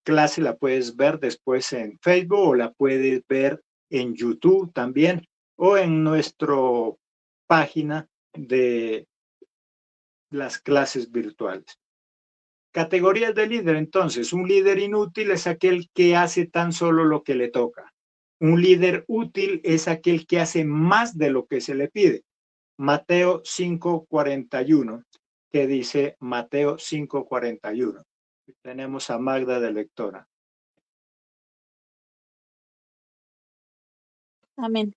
clase la puedes ver después en Facebook o la puedes ver en YouTube también o en nuestra página de las clases virtuales. Categorías de líder, entonces, un líder inútil es aquel que hace tan solo lo que le toca. Un líder útil es aquel que hace más de lo que se le pide. Mateo 5:41, que dice Mateo 5:41. Tenemos a Magda de lectora. Amén.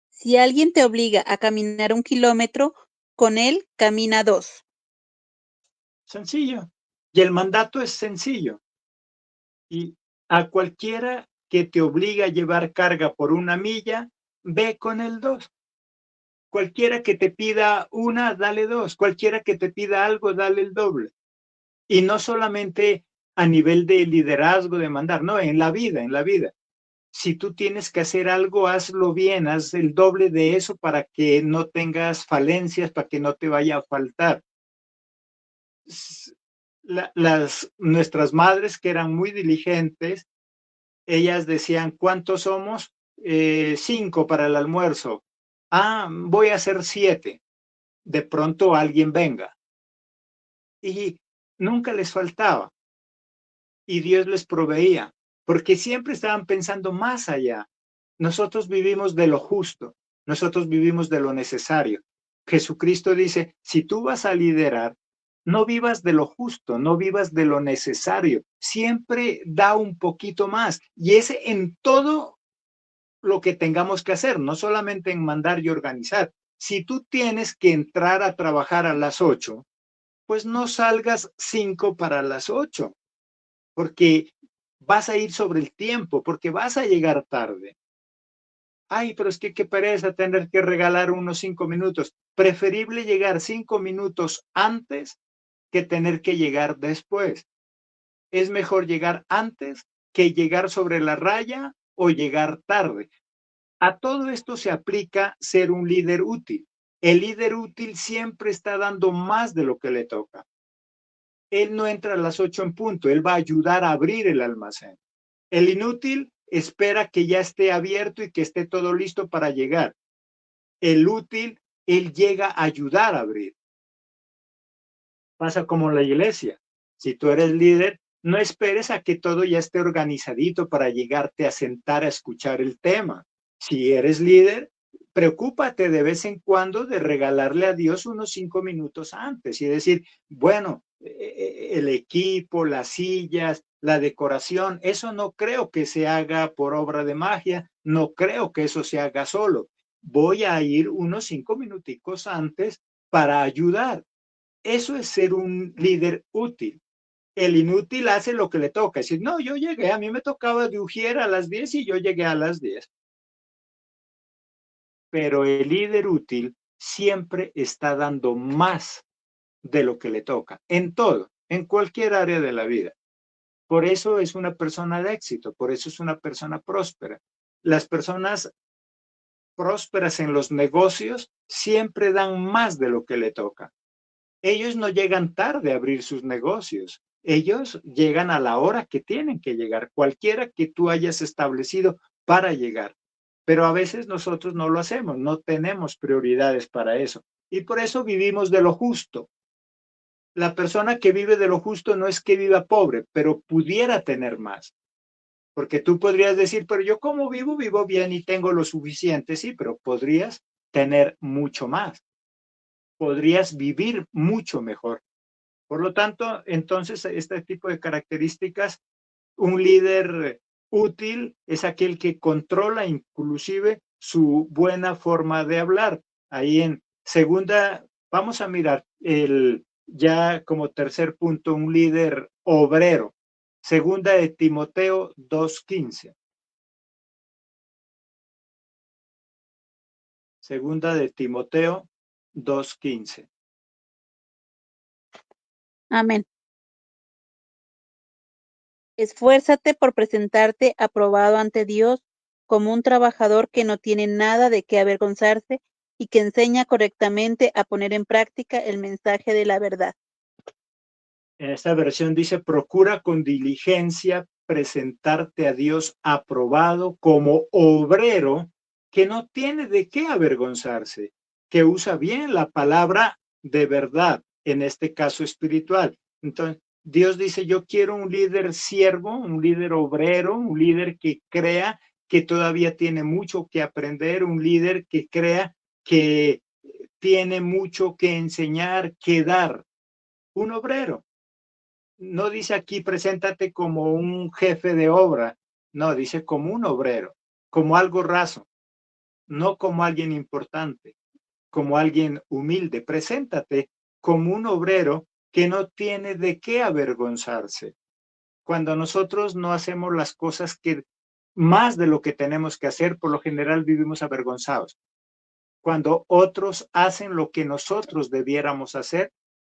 Si alguien te obliga a caminar 1 kilómetro, con él camina 2. Sencillo. Y el mandato es sencillo. Y a cualquiera que te obliga a llevar carga por 1 milla, ve con el 2. Cualquiera que te pida 1, dale 2. Cualquiera que te pida algo, dale el doble. Y no solamente a nivel de liderazgo, de mandar, no, en la vida, en la vida. Si tú tienes que hacer algo, hazlo bien, haz el doble de eso para que no tengas falencias, para que no te vaya a faltar. Nuestras madres, que eran muy diligentes, ellas decían, ¿cuántos somos? 5 para el almuerzo. Ah, voy a hacer 7. De pronto alguien venga. Y nunca les faltaba. Y Dios les proveía, porque siempre estaban pensando más allá. Nosotros vivimos de lo justo, nosotros vivimos de lo necesario. Jesucristo dice, si tú vas a liderar, no vivas de lo justo, no vivas de lo necesario, siempre da un poquito más. Y es en todo lo que tengamos que hacer, no solamente en mandar y organizar. Si tú tienes que entrar a trabajar a las 8, pues no salgas 5 para las 8, porque vas a ir sobre el tiempo, porque vas a llegar tarde. Ay, pero es que qué pereza tener que regalar unos 5 minutos. Preferible llegar 5 minutos antes que tener que llegar después. Es mejor llegar antes que llegar sobre la raya o llegar tarde. A todo esto se aplica ser un líder útil. El líder útil siempre está dando más de lo que le toca. Él no entra a las 8 en punto, él va a ayudar a abrir el almacén. El inútil espera que ya esté abierto y que esté todo listo para llegar. El útil, él llega a ayudar a abrir. Pasa como en la iglesia. Si tú eres líder, no esperes a que todo ya esté organizadito para llegarte a sentar a escuchar el tema. Si eres líder, preocúpate de vez en cuando de regalarle a Dios unos 5 minutos antes y decir, bueno, el equipo, las sillas, la decoración, eso no creo que se haga por obra de magia, no creo que eso se haga solo. Voy a ir unos 5 minuticos antes para ayudar. Eso es ser un líder útil. El inútil hace lo que le toca. Es decir, no, yo llegué, a mí me tocaba de Ujier a las 10 y yo llegué a las 10. Pero el líder útil siempre está dando más de lo que le toca, en todo, en cualquier área de la vida. Por eso es una persona de éxito, por eso es una persona próspera. Las personas prósperas en los negocios siempre dan más de lo que le toca. Ellos no llegan tarde a abrir sus negocios. Ellos llegan a la hora que tienen que llegar, cualquiera que tú hayas establecido para llegar. Pero a veces nosotros no lo hacemos, no tenemos prioridades para eso. Y por eso vivimos de lo justo. La persona que vive de lo justo no es que viva pobre, pero pudiera tener más. Porque tú podrías decir, pero yo como vivo, vivo bien y tengo lo suficiente. Sí, pero podrías tener mucho más. Podrías vivir mucho mejor. Por lo tanto, entonces, este tipo de características, un líder útil es aquel que controla inclusive su buena forma de hablar. Ahí en segunda, vamos a mirar ya como tercer punto, un líder obrero. Segunda de Timoteo 2:15. Segunda de Timoteo 2:15. Amén. Esfuérzate por presentarte aprobado ante Dios como un trabajador que no tiene nada de qué avergonzarse y que enseña correctamente a poner en práctica el mensaje de la verdad. En esta versión dice, procura con diligencia presentarte a Dios aprobado como obrero que no tiene de qué avergonzarse, que usa bien la palabra de verdad, en este caso espiritual. Entonces, Dios dice, yo quiero un líder siervo, un líder obrero, un líder que crea que todavía tiene mucho que aprender, un líder que crea que tiene mucho que enseñar, que dar, un obrero. No dice aquí, preséntate como un jefe de obra, no, dice como un obrero, como algo raso, no como alguien importante, como alguien humilde. Preséntate como un obrero que no tiene de qué avergonzarse. Cuando nosotros no hacemos las cosas que más de lo que tenemos que hacer, por lo general vivimos avergonzados. Cuando otros hacen lo que nosotros debiéramos hacer,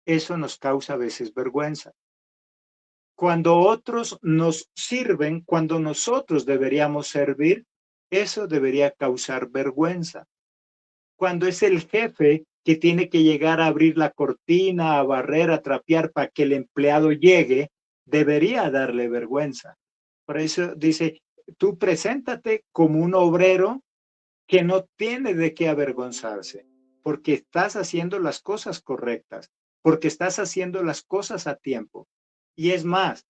eso nos causa a veces vergüenza. Cuando otros nos sirven, cuando nosotros deberíamos servir, eso debería causar vergüenza. Cuando es el jefe que tiene que llegar a abrir la cortina, a barrer, a trapear para que el empleado llegue, debería darle vergüenza. Por eso dice, tú preséntate como un obrero que no tiene de qué avergonzarse, porque estás haciendo las cosas correctas, porque estás haciendo las cosas a tiempo. Y es más,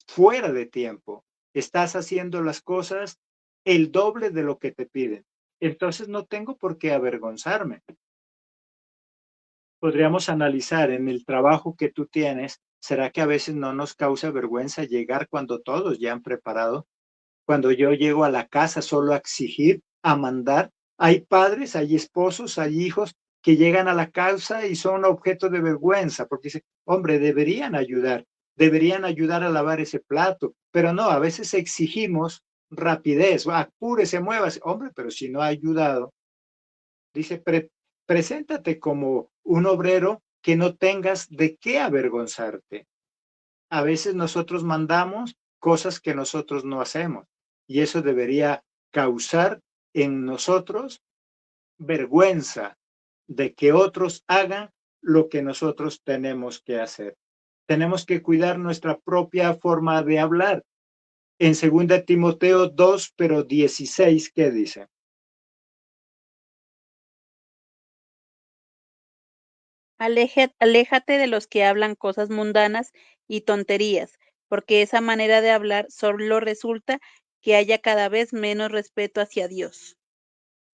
fuera de tiempo, estás haciendo las cosas el doble de lo que te piden. Entonces no tengo por qué avergonzarme. Podríamos analizar en el trabajo que tú tienes, ¿será que a veces no nos causa vergüenza llegar cuando todos ya han preparado? Cuando yo llego a la casa solo a exigir, a mandar, hay padres, hay esposos, hay hijos que llegan a la casa y son objeto de vergüenza porque dicen, hombre, deberían ayudar a lavar ese plato, pero no, a veces exigimos rapidez, apúrese, muévase, hombre, pero si no ha ayudado, dice, preséntate como un obrero que no tengas de qué avergonzarte. A veces nosotros mandamos cosas que nosotros no hacemos y eso debería causar en nosotros vergüenza, de que otros hagan lo que nosotros tenemos que hacer. Tenemos que cuidar nuestra propia forma de hablar. En 2 Timoteo 2, pero 16, ¿qué dice? Aléjate de los que hablan cosas mundanas y tonterías, porque esa manera de hablar solo resulta que haya cada vez menos respeto hacia Dios.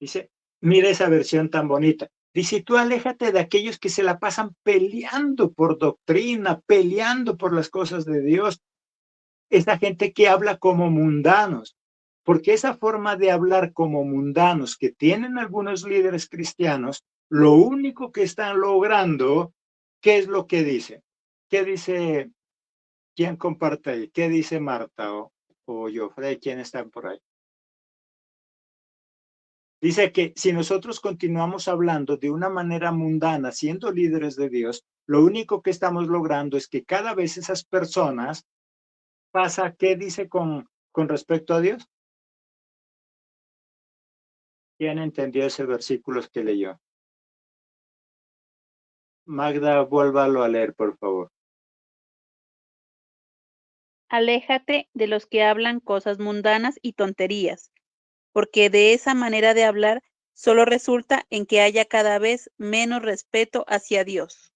Dice, mira esa versión tan bonita. Dice, tú aléjate de aquellos que se la pasan peleando por doctrina, peleando por las cosas de Dios. Esa gente que habla como mundanos, porque esa forma de hablar como mundanos que tienen algunos líderes cristianos, lo único que están logrando, ¿qué es lo que dice? ¿Qué dice? ¿Quién comparte ahí? ¿Qué dice Marta o Joffrey? ¿Quién están por ahí? Dice que si nosotros continuamos hablando de una manera mundana, siendo líderes de Dios, lo único que estamos logrando es que cada vez esas personas pasa, ¿qué dice con respecto a Dios? ¿Quién entendió ese versículo que leyó? Magda, vuélvalo a leer, por favor. Aléjate de los que hablan cosas mundanas y tonterías, porque de esa manera de hablar solo resulta en que haya cada vez menos respeto hacia Dios.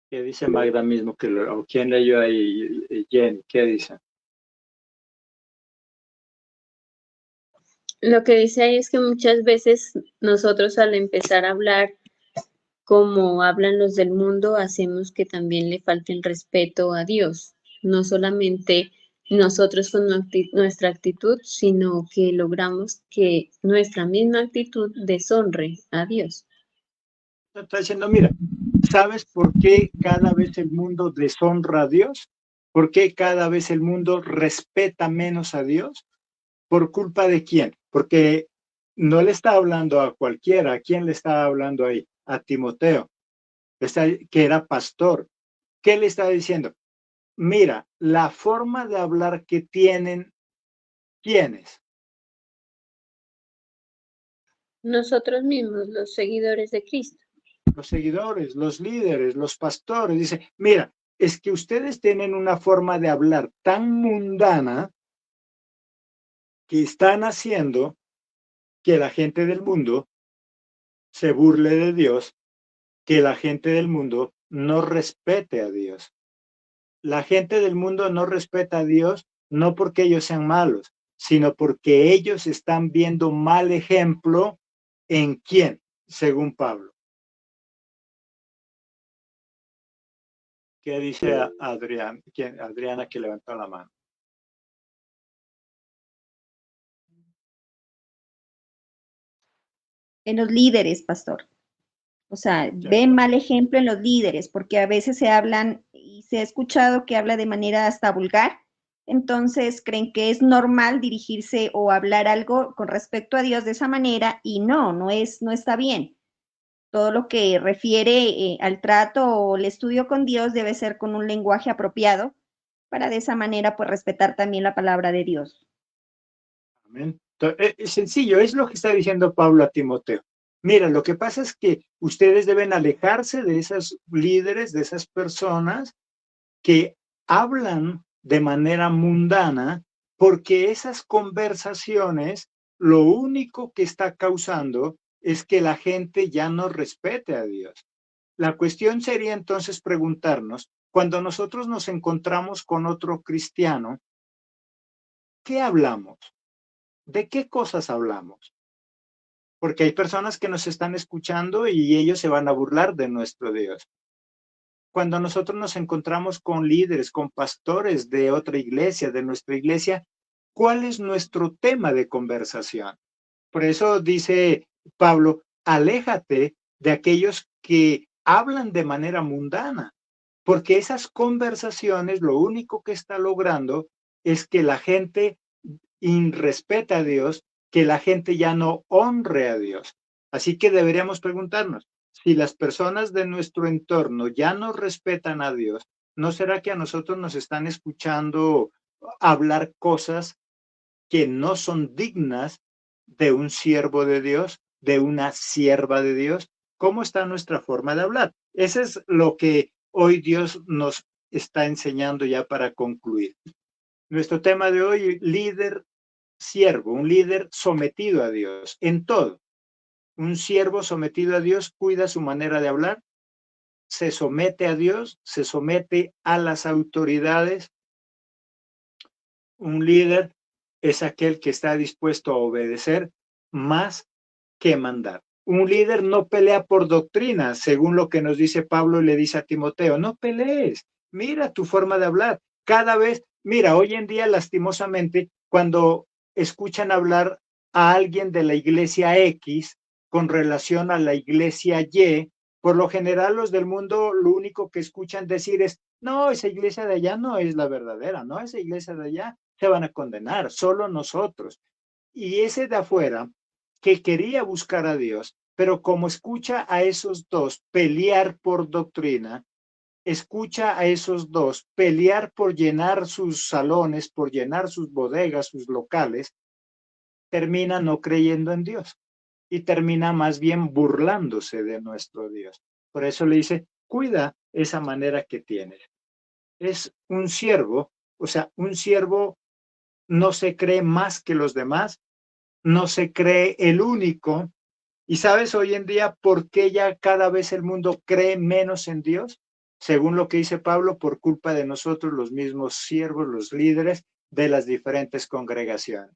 ¿Qué dice Magda mismo? ¿O quién leyó ahí? Jenny, ¿qué dice? Lo que dice ahí es que muchas veces nosotros al empezar a hablar como hablan los del mundo, hacemos que también le falte el respeto a Dios. No solamente nosotros con nuestra actitud, sino que logramos que nuestra misma actitud deshonre a Dios. Está diciendo, mira, ¿sabes por qué cada vez el mundo deshonra a Dios? ¿Por qué cada vez el mundo respeta menos a Dios? ¿Por culpa de quién? Porque no le está hablando a cualquiera. ¿A quién le está hablando ahí? A Timoteo, que era pastor. ¿Qué le está diciendo? Mira, la forma de hablar que tienen, ¿quiénes? Nosotros mismos, los seguidores de Cristo. Los seguidores, los líderes, los pastores. Dice, mira, es que ustedes tienen una forma de hablar tan mundana que están haciendo que la gente del mundo se burle de Dios, que la gente del mundo no respete a Dios. La gente del mundo no respeta a Dios no porque ellos sean malos, sino porque ellos están viendo mal ejemplo en quién, según Pablo. ¿Qué dice Adriana que levantó la mano? En los líderes, pastor. O sea, ven mal ejemplo en los líderes, porque a veces se hablan y se ha escuchado que habla de manera hasta vulgar, entonces creen que es normal dirigirse o hablar algo con respecto a Dios de esa manera y no está bien. Todo lo que refiere al trato o el estudio con Dios debe ser con un lenguaje apropiado para de esa manera pues respetar también la palabra de Dios. Amén. Es sencillo, es lo que está diciendo Pablo a Timoteo. Mira, lo que pasa es que ustedes deben alejarse de esos líderes, de esas personas que hablan de manera mundana, porque esas conversaciones lo único que está causando es que la gente ya no respete a Dios. La cuestión sería entonces preguntarnos, cuando nosotros nos encontramos con otro cristiano, ¿qué hablamos? ¿De qué cosas hablamos? Porque hay personas que nos están escuchando y ellos se van a burlar de nuestro Dios. Cuando nosotros nos encontramos con líderes, con pastores de otra iglesia, de nuestra iglesia, ¿cuál es nuestro tema de conversación? Por eso dice Pablo, aléjate de aquellos que hablan de manera mundana, porque esas conversaciones lo único que está logrando es que la gente irrespeta a Dios, que la gente ya no honre a Dios. Así que deberíamos preguntarnos, si las personas de nuestro entorno ya no respetan a Dios, ¿no será que a nosotros nos están escuchando hablar cosas que no son dignas de un siervo de Dios, de una sierva de Dios? ¿Cómo está nuestra forma de hablar? Eso es lo que hoy Dios nos está enseñando ya para concluir. Nuestro tema de hoy, líder siervo, un líder sometido a Dios en todo. Un siervo sometido a Dios cuida su manera de hablar, se somete a Dios, se somete a las autoridades. Un líder es aquel que está dispuesto a obedecer más que mandar. Un líder no pelea por doctrina, según lo que nos dice Pablo y le dice a Timoteo, no pelees, mira tu forma de hablar. Cada vez, mira, hoy en día lastimosamente, cuando escuchan hablar a alguien de la iglesia X con relación a la iglesia Y, por lo general los del mundo lo único que escuchan decir es, no, esa iglesia de allá no es la verdadera, no, esa iglesia de allá se van a condenar, solo nosotros. Y ese de afuera, que quería buscar a Dios, pero como escucha a esos dos pelear por doctrina, escucha a esos dos pelear por llenar sus salones, por llenar sus bodegas, sus locales, termina no creyendo en Dios y termina más bien burlándose de nuestro Dios. Por eso le dice, cuida esa manera que tienes. Es un siervo, o sea, un siervo no se cree más que los demás, no se cree el único. Y sabes, hoy en día, ¿por qué ya cada vez el mundo cree menos en Dios? Según lo que dice Pablo, por culpa de nosotros, los mismos siervos, los líderes de las diferentes congregaciones.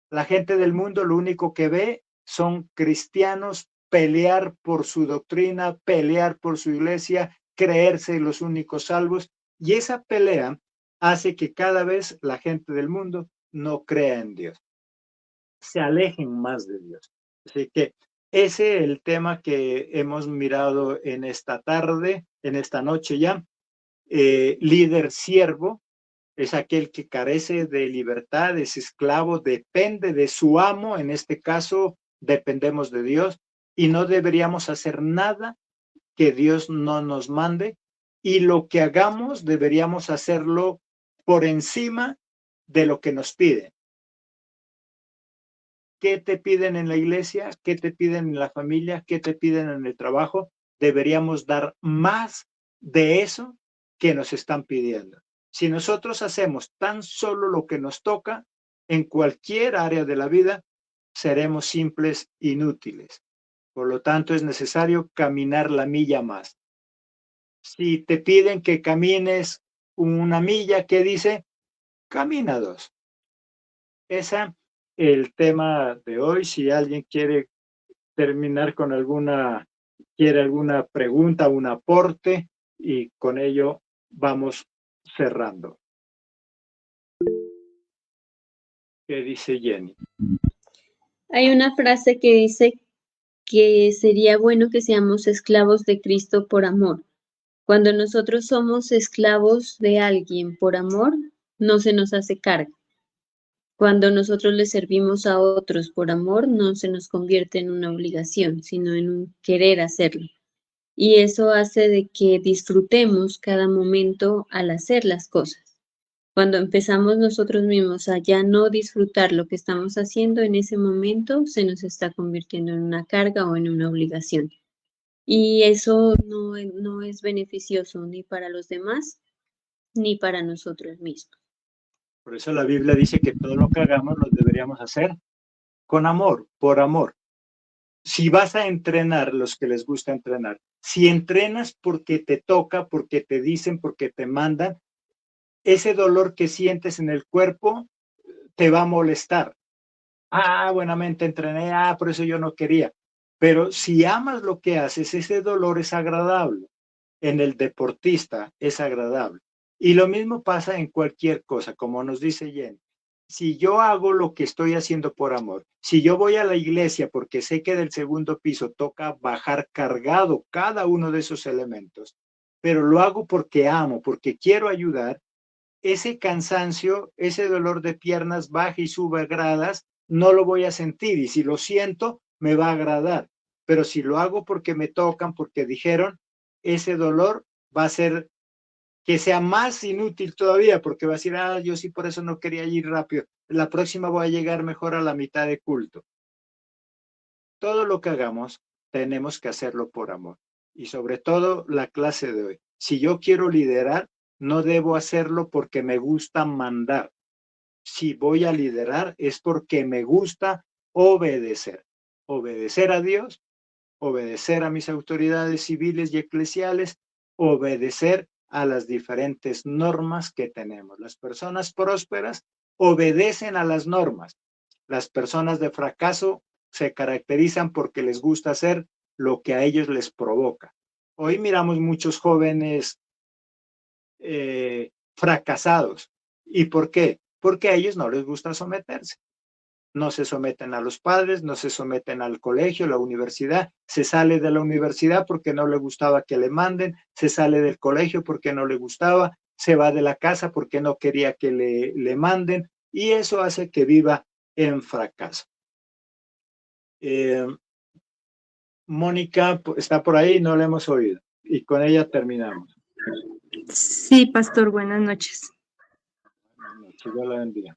La gente del mundo lo único que ve son cristianos pelear por su doctrina, pelear por su iglesia, creerse los únicos salvos. Y esa pelea hace que cada vez la gente del mundo no crea en Dios, se alejen más de Dios. Así que ese es el tema que hemos mirado en esta tarde, en esta noche ya. Líder siervo es aquel que carece de libertad, es esclavo, depende de su amo. En este caso, dependemos de Dios y no deberíamos hacer nada que Dios no nos mande. Y lo que hagamos deberíamos hacerlo por encima de lo que nos piden. ¿Qué te piden en la iglesia? ¿Qué te piden en la familia? ¿Qué te piden en el trabajo? Deberíamos dar más de eso que nos están pidiendo. Si nosotros hacemos tan solo lo que nos toca en cualquier área de la vida, seremos simples inútiles. Por lo tanto, es necesario caminar la milla más. Si te piden que camines una milla, ¿qué dice? Camina 2. Esa el tema de hoy. Si alguien quiere terminar con quiere alguna pregunta, un aporte, y con ello vamos cerrando. ¿Qué dice Jenny? Hay una frase que dice que sería bueno que seamos esclavos de Cristo por amor. Cuando nosotros somos esclavos de alguien por amor, no se nos hace carga. Cuando nosotros le servimos a otros por amor, no se nos convierte en una obligación, sino en un querer hacerlo. Y eso hace de que disfrutemos cada momento al hacer las cosas. Cuando empezamos nosotros mismos a ya no disfrutar lo que estamos haciendo, en ese momento se nos está convirtiendo en una carga o en una obligación. Y eso no es beneficioso ni para los demás ni para nosotros mismos. Por eso la Biblia dice que todo lo que hagamos lo deberíamos hacer con amor, por amor. Si vas a entrenar, los que les gusta entrenar, si entrenas porque te toca, porque te dicen, porque te mandan, ese dolor que sientes en el cuerpo te va a molestar. Buenamente entrené, por eso yo no quería. Pero si amas lo que haces, ese dolor es agradable. En el deportista es agradable. Y lo mismo pasa en cualquier cosa, como nos dice Jenny. Si yo hago lo que estoy haciendo por amor, si yo voy a la iglesia porque sé que del segundo piso toca bajar cargado cada uno de esos elementos, pero lo hago porque amo, porque quiero ayudar, ese cansancio, ese dolor de piernas baja y sube gradas, no lo voy a sentir. Y si lo siento, me va a agradar. Pero si lo hago porque me tocan, porque dijeron, ese dolor va a hacer que sea más inútil todavía, porque va a decir, yo sí por eso no quería ir rápido. La próxima voy a llegar mejor a la mitad de culto. Todo lo que hagamos tenemos que hacerlo por amor. Y sobre todo la clase de hoy. Si yo quiero liderar, no debo hacerlo porque me gusta mandar. Si voy a liderar es porque me gusta obedecer. Obedecer a Dios, obedecer a mis autoridades civiles y eclesiales, obedecer a las diferentes normas que tenemos. Las personas prósperas obedecen a las normas. Las personas de fracaso se caracterizan porque les gusta hacer lo que a ellos les provoca. Hoy miramos muchos jóvenes fracasados. ¿Y por qué? Porque a ellos no les gusta someterse. No se someten a los padres, no se someten al colegio, la universidad, se sale de la universidad porque no le gustaba que le manden, se sale del colegio porque no le gustaba, se va de la casa porque no quería que le manden, y eso hace que viva en fracaso. Mónica está por ahí, no la hemos oído, y con ella terminamos. Sí, pastor, buenas noches. Buenas noches, Dios la bendiga.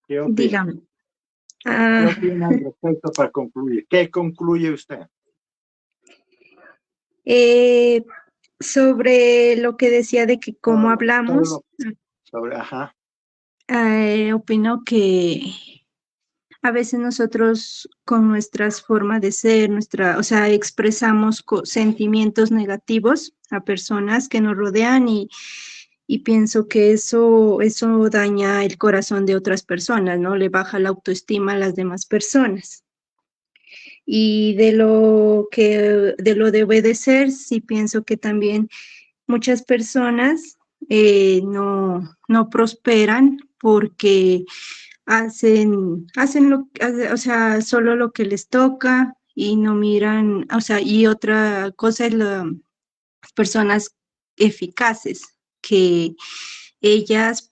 ¿Qué opina? Dígame. ¿Qué opina al respecto para concluir? ¿Qué concluye usted? Sobre lo que decía de que cómo hablamos, Ajá. opino que a veces nosotros con nuestras formas de ser, o sea, expresamos sentimientos negativos a personas que nos rodean y pienso que eso daña el corazón de otras personas, ¿no? Le baja la autoestima a las demás personas. Y de lo de obedecer, sí pienso que también muchas personas no prosperan porque hacen o sea, solo lo que les toca y no miran, o sea, y otra cosa es las personas eficaces, que ellas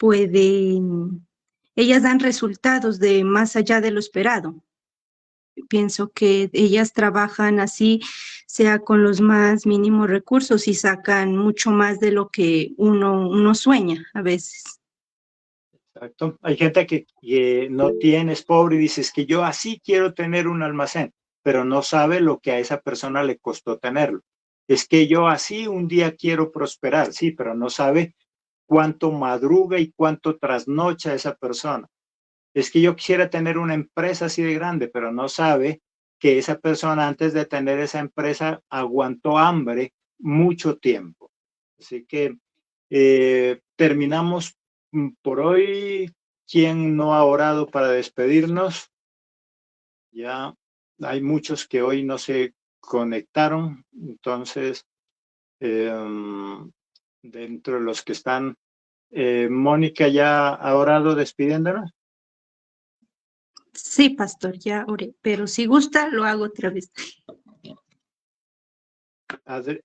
dan resultados de más allá de lo esperado. Pienso que ellas trabajan así, sea con los más mínimos recursos y sacan mucho más de lo que uno sueña a veces. Exacto. Hay gente que no tiene, es pobre y dice, es que yo así quiero tener un almacén, pero no sabe lo que a esa persona le costó tenerlo. Es que yo así un día quiero prosperar, sí, pero no sabe cuánto madruga y cuánto trasnocha esa persona. Es que yo quisiera tener una empresa así de grande, pero no sabe que esa persona antes de tener esa empresa aguantó hambre mucho tiempo. Así que terminamos por hoy. ¿Quién no ha orado para despedirnos? Ya hay muchos que hoy no se conectaron, entonces dentro de los que están, Mónica ya ha orado despidiéndonos. Sí, pastor, ya oré, pero si gusta, lo hago otra vez.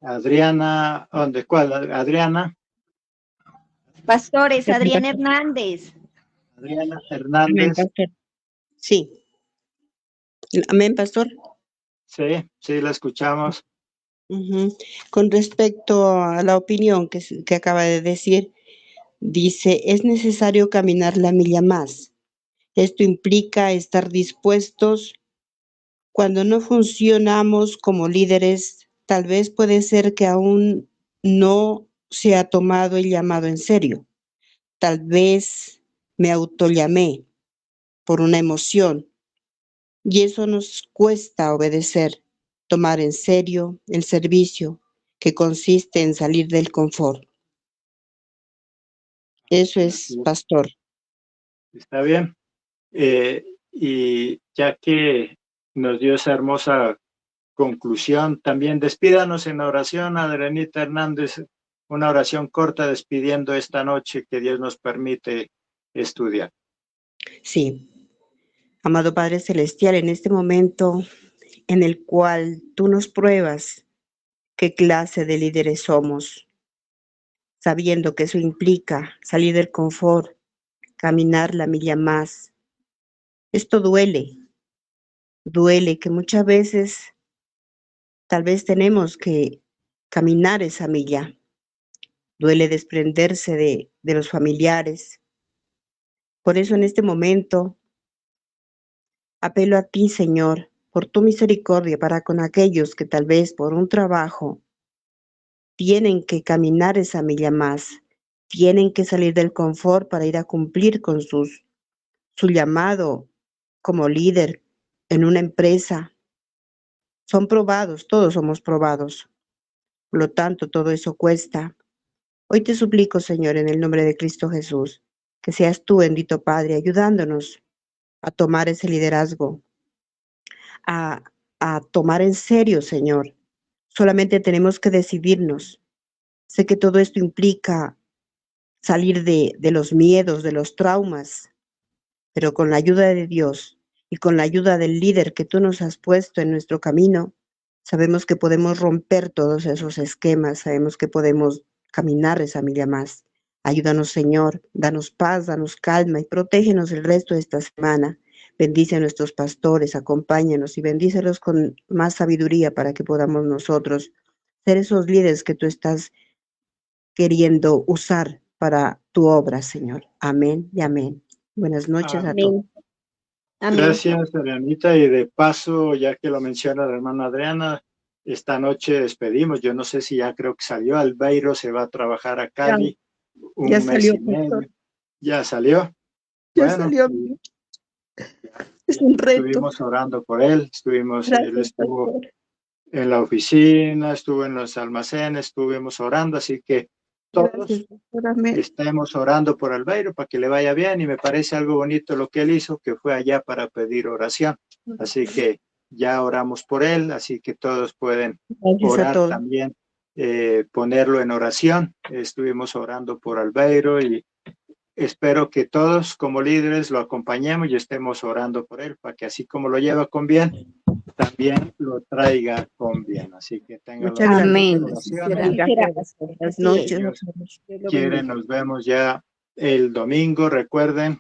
Adriana, ¿dónde? ¿Cuál? Adriana. Pastores, Adriana Hernández. Adriana Amén, Hernández. pastor. Sí. Amén, pastor. Sí, la escuchamos. Con respecto a la opinión que acaba de decir, dice, es necesario caminar la milla más. Esto implica estar dispuestos. Cuando no funcionamos como líderes, tal vez puede ser que aún no se ha tomado el llamado en serio. Tal vez me autollamé por una emoción y eso nos cuesta obedecer, tomar en serio el servicio que consiste en salir del confort. Eso es, pastor. Está bien. Y ya que nos dio esa hermosa conclusión, también despídanos en oración, Adrianita Hernández, una oración corta despidiendo esta noche que Dios nos permite estudiar. Sí. Amado Padre Celestial, en este momento en el cual tú nos pruebas qué clase de líderes somos, sabiendo que eso implica salir del confort, caminar la milla más. Esto duele que muchas veces tal vez tenemos que caminar esa milla. Duele desprenderse de los familiares. Por eso en este momento apelo a ti, Señor, por tu misericordia para con aquellos que tal vez por un trabajo tienen que caminar esa milla más, tienen que salir del confort para ir a cumplir con su llamado como líder en una empresa. Son probados, todos somos probados. Por lo tanto, todo eso cuesta. Hoy te suplico, Señor, en el nombre de Cristo Jesús, que seas tú, bendito Padre, ayudándonos a tomar ese liderazgo, a tomar en serio, Señor. Solamente tenemos que decidirnos. Sé que todo esto implica salir de los miedos, de los traumas, pero con la ayuda de Dios y con la ayuda del líder que tú nos has puesto en nuestro camino, sabemos que podemos romper todos esos esquemas, sabemos que podemos caminar esa milla más. Ayúdanos, Señor, danos paz, danos calma y protégenos el resto de esta semana. Bendice a nuestros pastores, acompáñanos y bendícelos con más sabiduría para que podamos nosotros ser esos líderes que tú estás queriendo usar para tu obra, Señor. Amén y amén. Buenas noches a todos. Amén. Amén. Gracias, Adrianita. Y de paso, ya que lo menciona la hermana Adriana, esta noche despedimos. Yo no sé si ya creo que salió. Albeiro se va a trabajar a Cali un mes salió, y medio. pastor. ¿Ya salió? Ya Bueno, salió. Es un reto. estuvimos orando por él. Él Gracias, estuvo pastor. en la oficina, estuvo en los almacenes, estuvimos orando, así que todos Gracias, pastor. Amén. estemos orando por Albeiro para que le vaya bien, y me parece algo bonito lo que él hizo, que fue allá para pedir oración. Así que ya oramos por él, así que todos pueden Gracias a orar todos. también, ponerlo en oración. Estuvimos orando por Albeiro y espero que todos como líderes lo acompañemos y estemos orando por él para que así como lo lleva con bien, también lo traiga con bien. Así que tengan Muchas gracias. Amén. oraciones. Gracias. Buenas noches. Dios Dios lo quiere, bendiga. nos vemos ya el domingo. Recuerden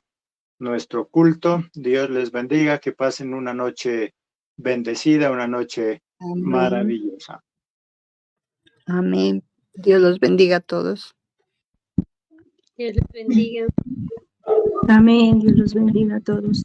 nuestro culto. Dios les bendiga, que pasen una noche bendecida, una noche Amén. maravillosa. Amén. Dios los bendiga a todos. Dios les bendiga. Amén. Dios los bendiga a todos.